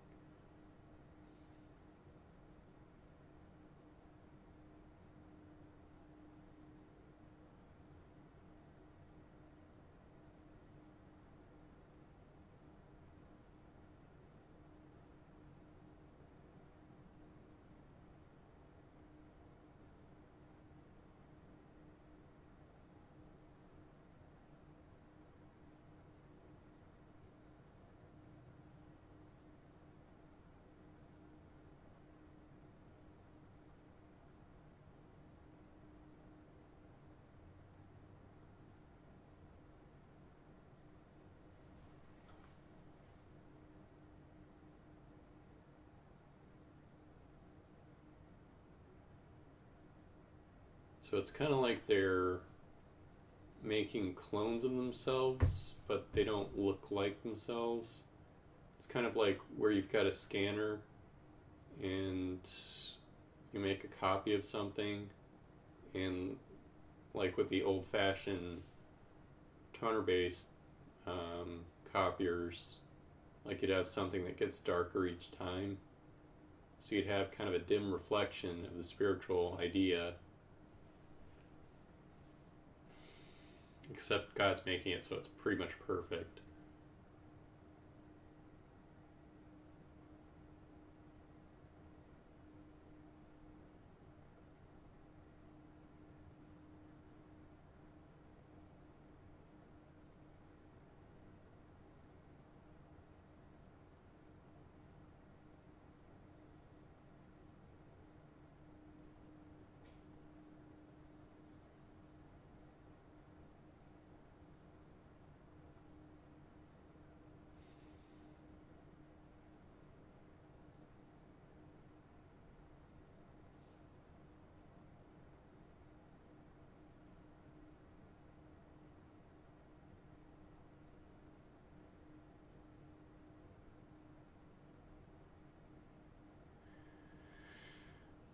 So it's kind of like they're making clones of themselves, but they don't look like themselves. It's kind of like where you've got a scanner and you make a copy of something, and like with the old-fashioned toner-based copiers, like you'd have something that gets darker each time. So you'd have kind of a dim reflection of the spiritual idea, except God's making it so it's pretty much perfect.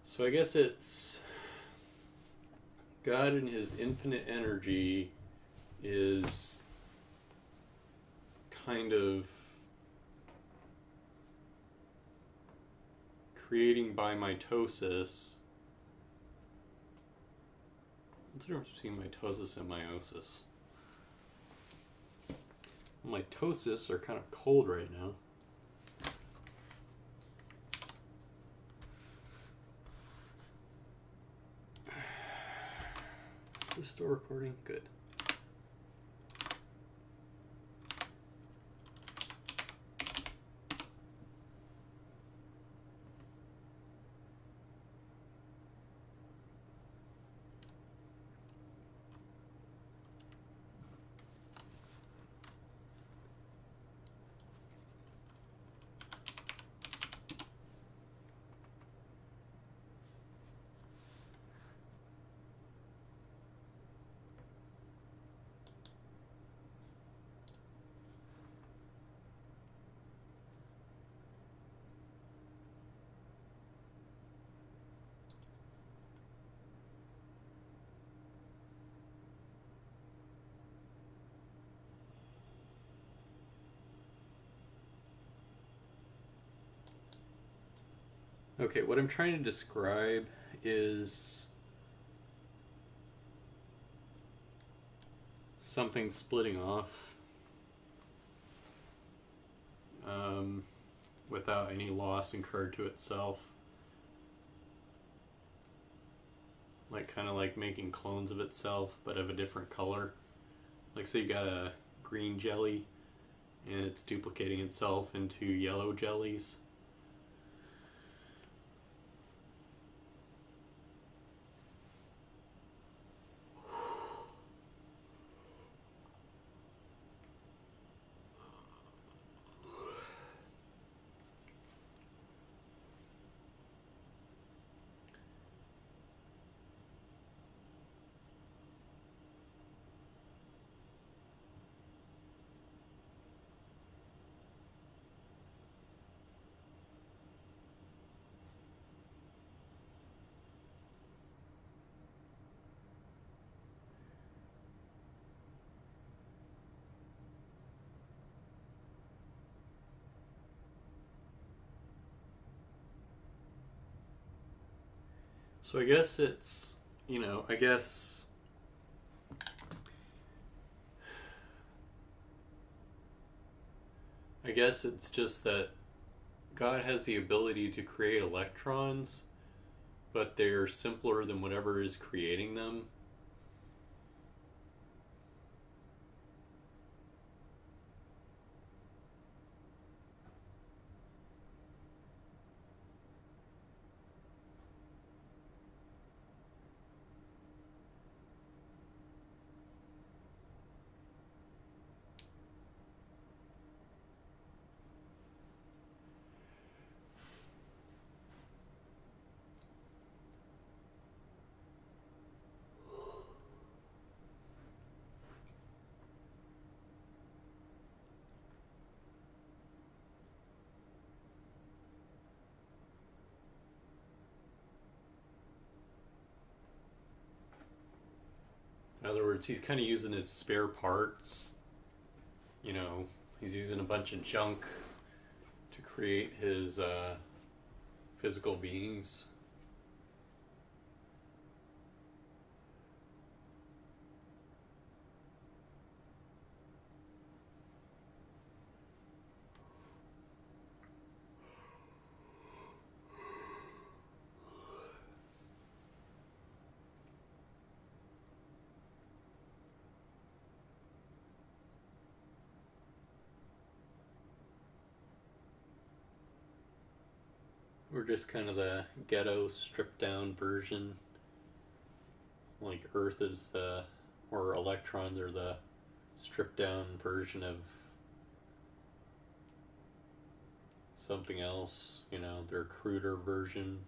So I guess it's God in his infinite energy is kind of creating by mitosis. What's the difference between mitosis and meiosis? Mitosis are kind of cold right now. Is this still recording? Good. Okay, what I'm trying to describe is something splitting off without any loss incurred to itself. Like, kind of like making clones of itself, but of a different color. Like, say you got a green jelly, and it's duplicating itself into yellow jellies. So I guess it's, I guess it's just that God has the ability to create electrons, but they're simpler than whatever is creating them. In other words, he's kind of using his spare parts. You know, he's using a bunch of junk to create his physical beings. We're just kind of the ghetto, stripped down version. Like Earth is or electrons are the stripped down version of something else, their cruder version.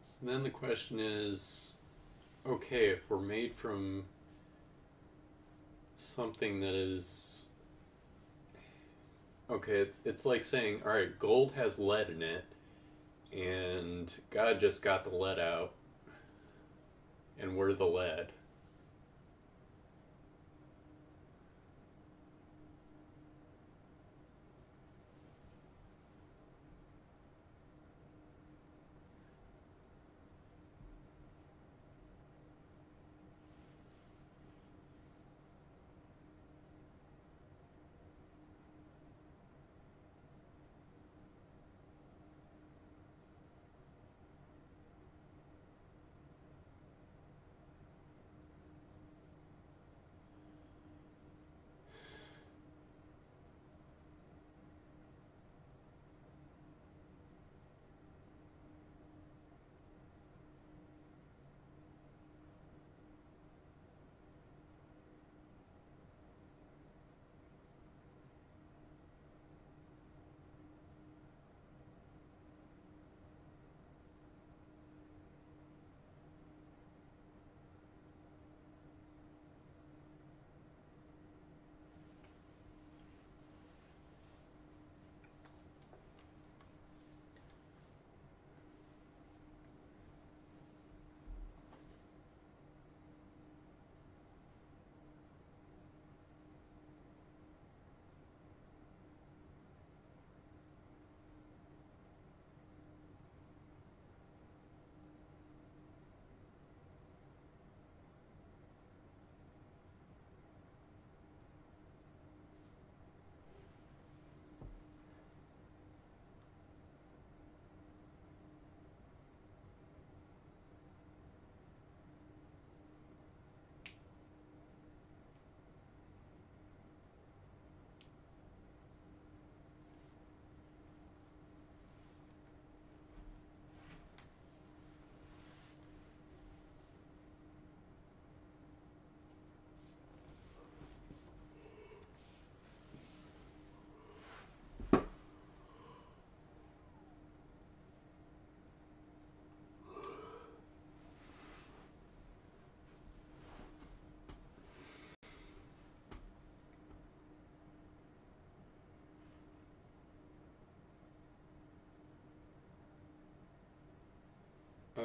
So then the question is, okay, if we're made from something that is, okay, it's like saying, all right, gold has lead in it, and God just got the lead out, and we're the lead.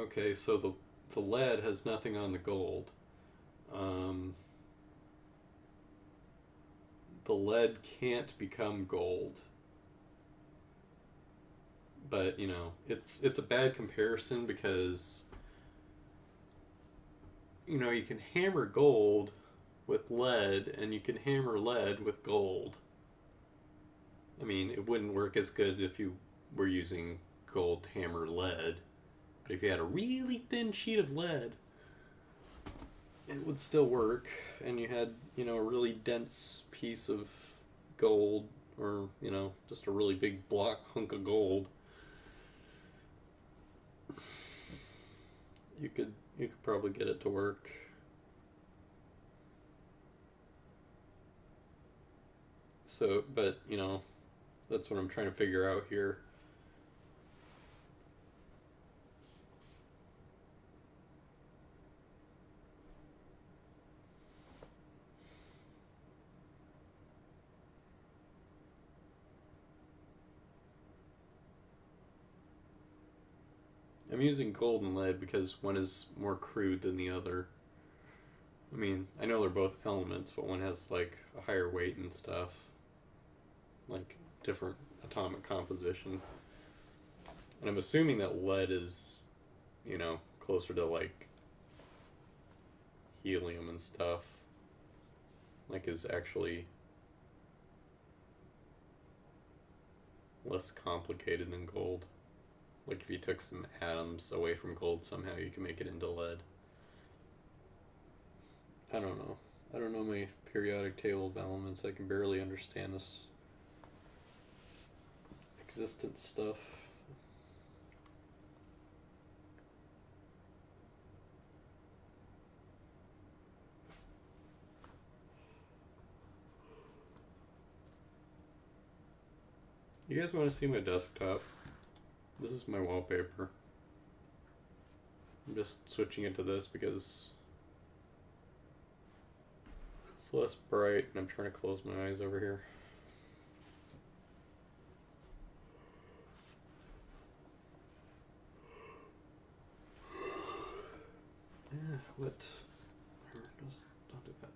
Okay, so the lead has nothing on the gold. Um, the lead can't become gold. But, you know, it's a bad comparison because, you know, you can hammer gold with lead and you can hammer lead with gold. I mean, it wouldn't work as good if you were using gold to hammer lead. But if you had a really thin sheet of lead, it would still work. And you had, you know, a really dense piece of gold, or, you know, just a really big block hunk of gold. You could probably get it to work. So, but, you know, that's what I'm trying to figure out here. I'm using gold and lead because one is more crude than the other. I mean, I know they're both elements, but one has like a higher weight and stuff, like different atomic composition. And I'm assuming that lead is, you know, closer to like helium and stuff. Like is actually less complicated than gold. Like if you took some atoms away from gold somehow you can make it into lead. I don't know. I don't know my periodic table of elements. I can barely understand this existence stuff. You guys want to see my desktop? This is my wallpaper. I'm just switching it to this because it's less bright and I'm trying to close my eyes over here. Yeah, what? Just don't do that.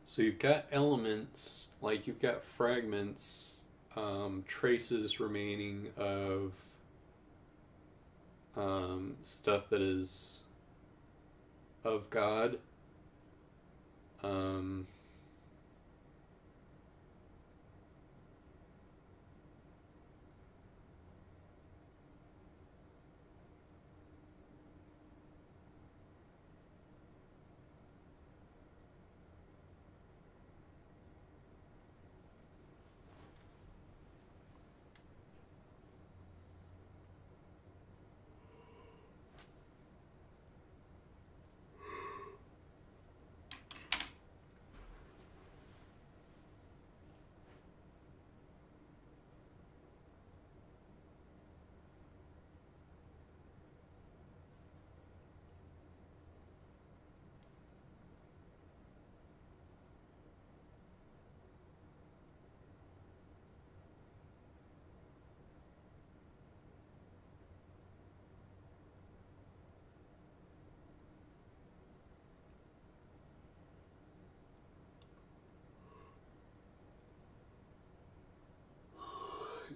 So you've got elements, like you've got fragments, traces remaining of stuff that is of God. Um,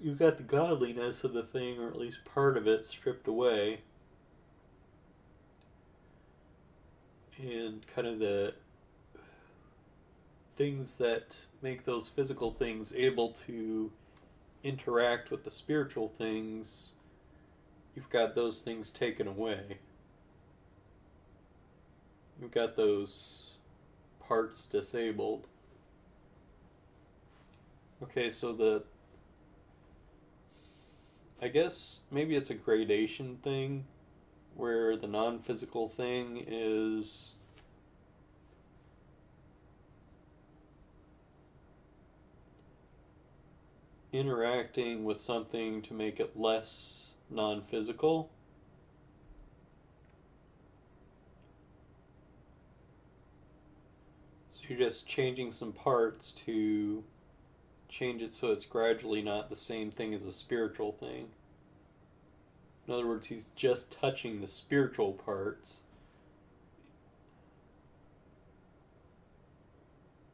you've got the godliness of the thing, or at least part of it, stripped away. And kind of the things that make those physical things able to interact with the spiritual things, you've got those things taken away. You've got those parts disabled. Okay, so I guess maybe it's a gradation thing where the non-physical thing is interacting with something to make it less non-physical. you're just changing some parts to change it so it's gradually not the same thing as a spiritual thing. In other words, he's just touching the spiritual parts,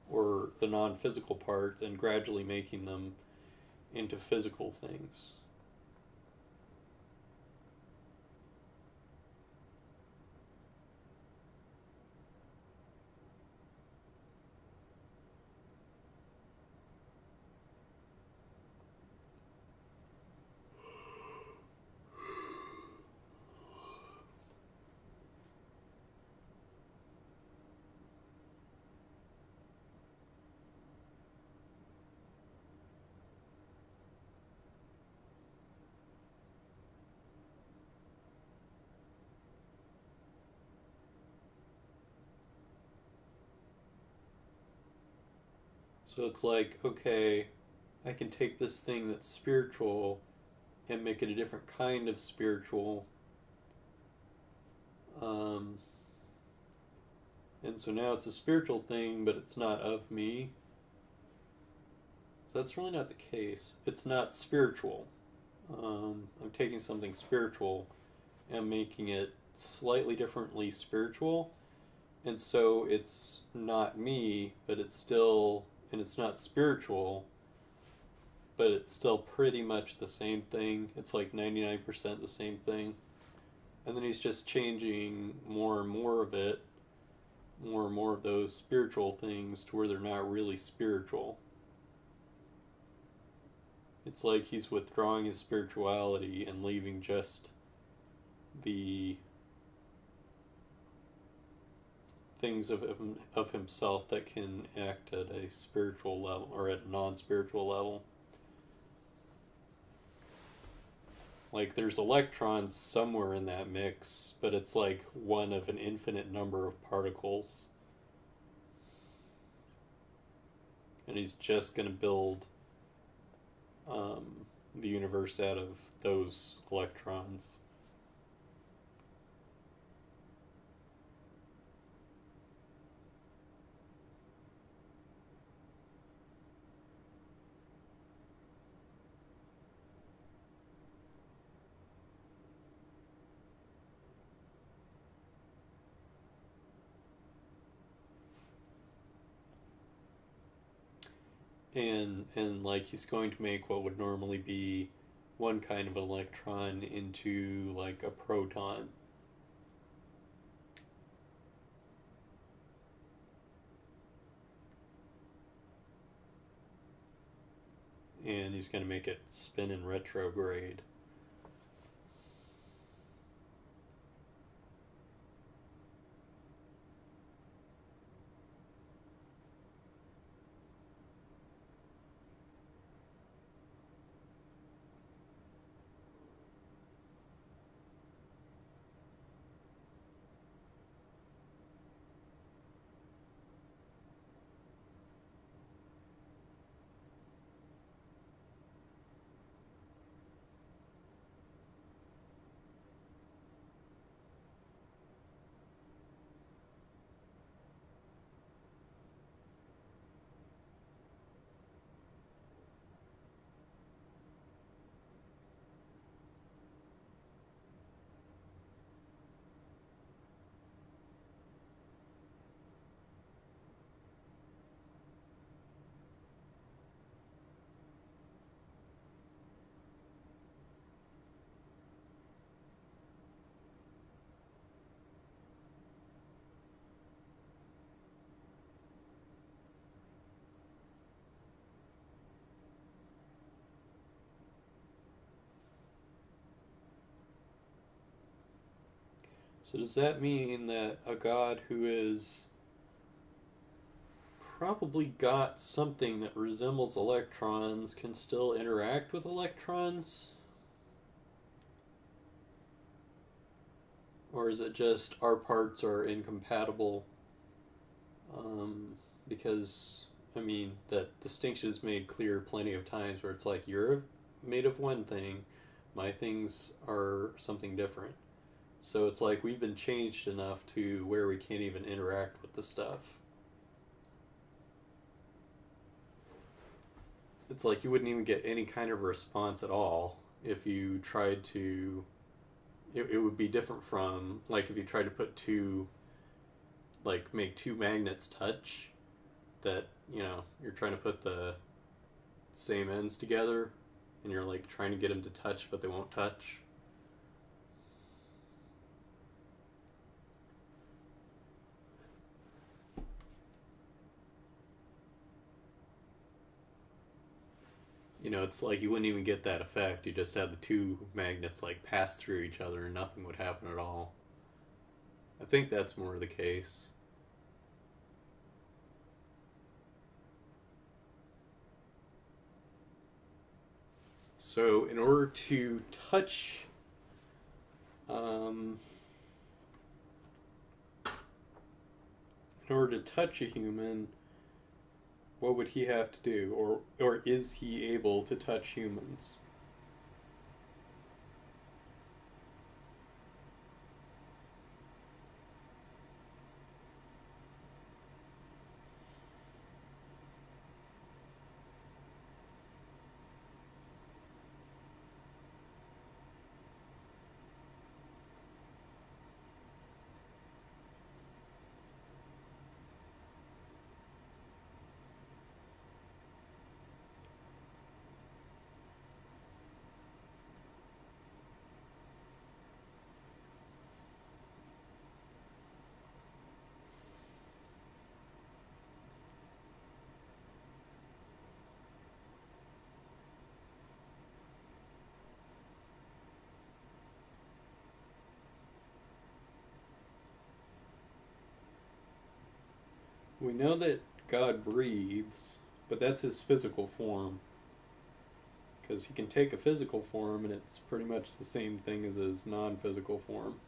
or the non-physical parts, and gradually making them into physical things. So it's like, okay, I can take this thing that's spiritual and make it a different kind of spiritual. Um, and so now it's a spiritual thing, but it's not of me. So that's really not the case. It's not spiritual. I'm taking something spiritual and making it slightly differently spiritual. And so it's not me, but it's still, and it's not spiritual, but it's still pretty much the same thing. It's like 99% the same thing. And then he's just changing more and more of it, more and more of those spiritual things to where they're not really spiritual. It's like he's withdrawing his spirituality and leaving just the things of himself that can act at a spiritual level or at a non-spiritual level. Like there's electrons somewhere in that mix, but it's like one of an infinite number of particles. And he's just going to build the universe out of those electrons. And like he's going to make what would normally be one kind of electron into like a proton. And he's going to make it spin in retrograde. So does that mean that a god who is probably got something that resembles electrons can still interact with electrons? Or is it just our parts are incompatible? Because, I mean, that distinction is made clear plenty of times where it's like, you're made of one thing, my things are something different. So it's like we've been changed enough to where we can't even interact with the stuff. it's like you wouldn't even get any kind of response at all if you tried to. It would be different from like if you tried to put two, like make two magnets touch, that you're trying to put the same ends together, and you're like trying to get them to touch, but they won't touch. It's like you wouldn't even get that effect. You just have the two magnets like pass through each other and nothing would happen at all. I think that's more the case. So, in order to touch, um, a human, what would he have to do, or is he able to touch humans? We know that God breathes, but that's his physical form. Because he can take a physical form, and it's pretty much the same thing as his non-physical form.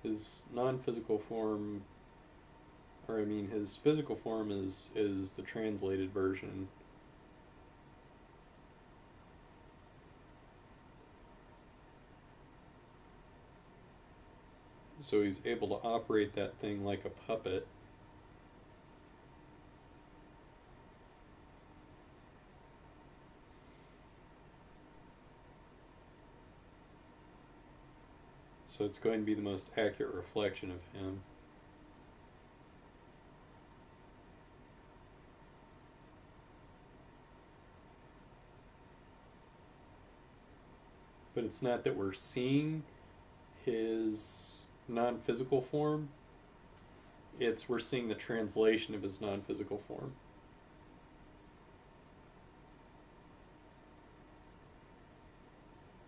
His non-physical form, or I mean, his physical form is the translated version. So he's able to operate that thing like a puppet. So it's going to be the most accurate reflection of him. But it's not that we're seeing his non-physical form, it's we're seeing the translation of his non-physical form.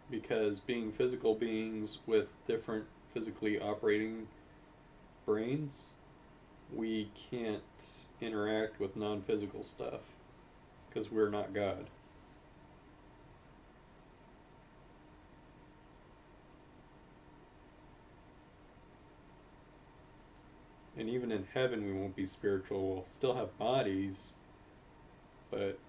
Because being physical beings with different physically operating brains, we can't interact with non-physical stuff because we're not God. And even in heaven, we won't be spiritual. We'll still have bodies, but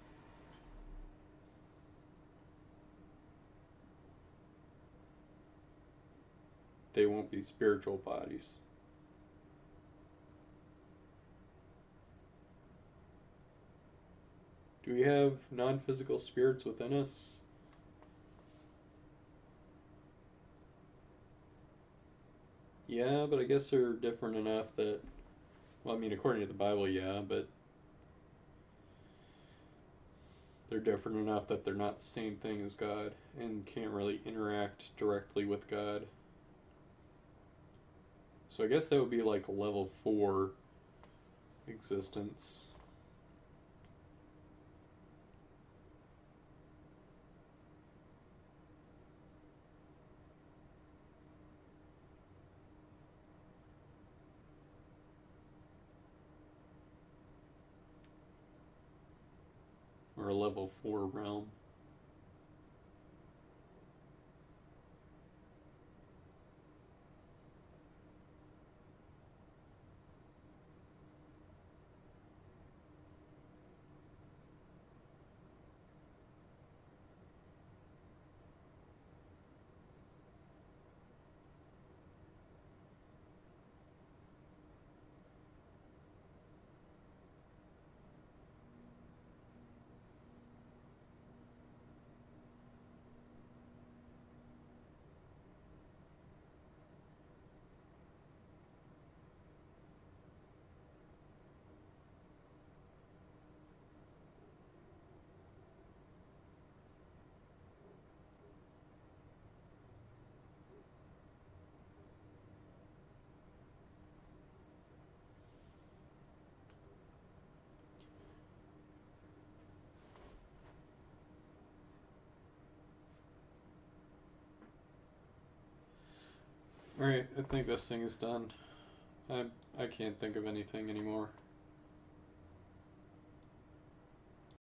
they won't be spiritual bodies. Do we have non-physical spirits within us? Yeah, but I guess they're different enough that, well, I mean, according to the Bible, yeah, but they're different enough that they're not the same thing as God and can't really interact directly with God. So I guess that would be like a level 4 existence. Or a level 4 realm. Alright, I think this thing is done. I can't think of anything anymore.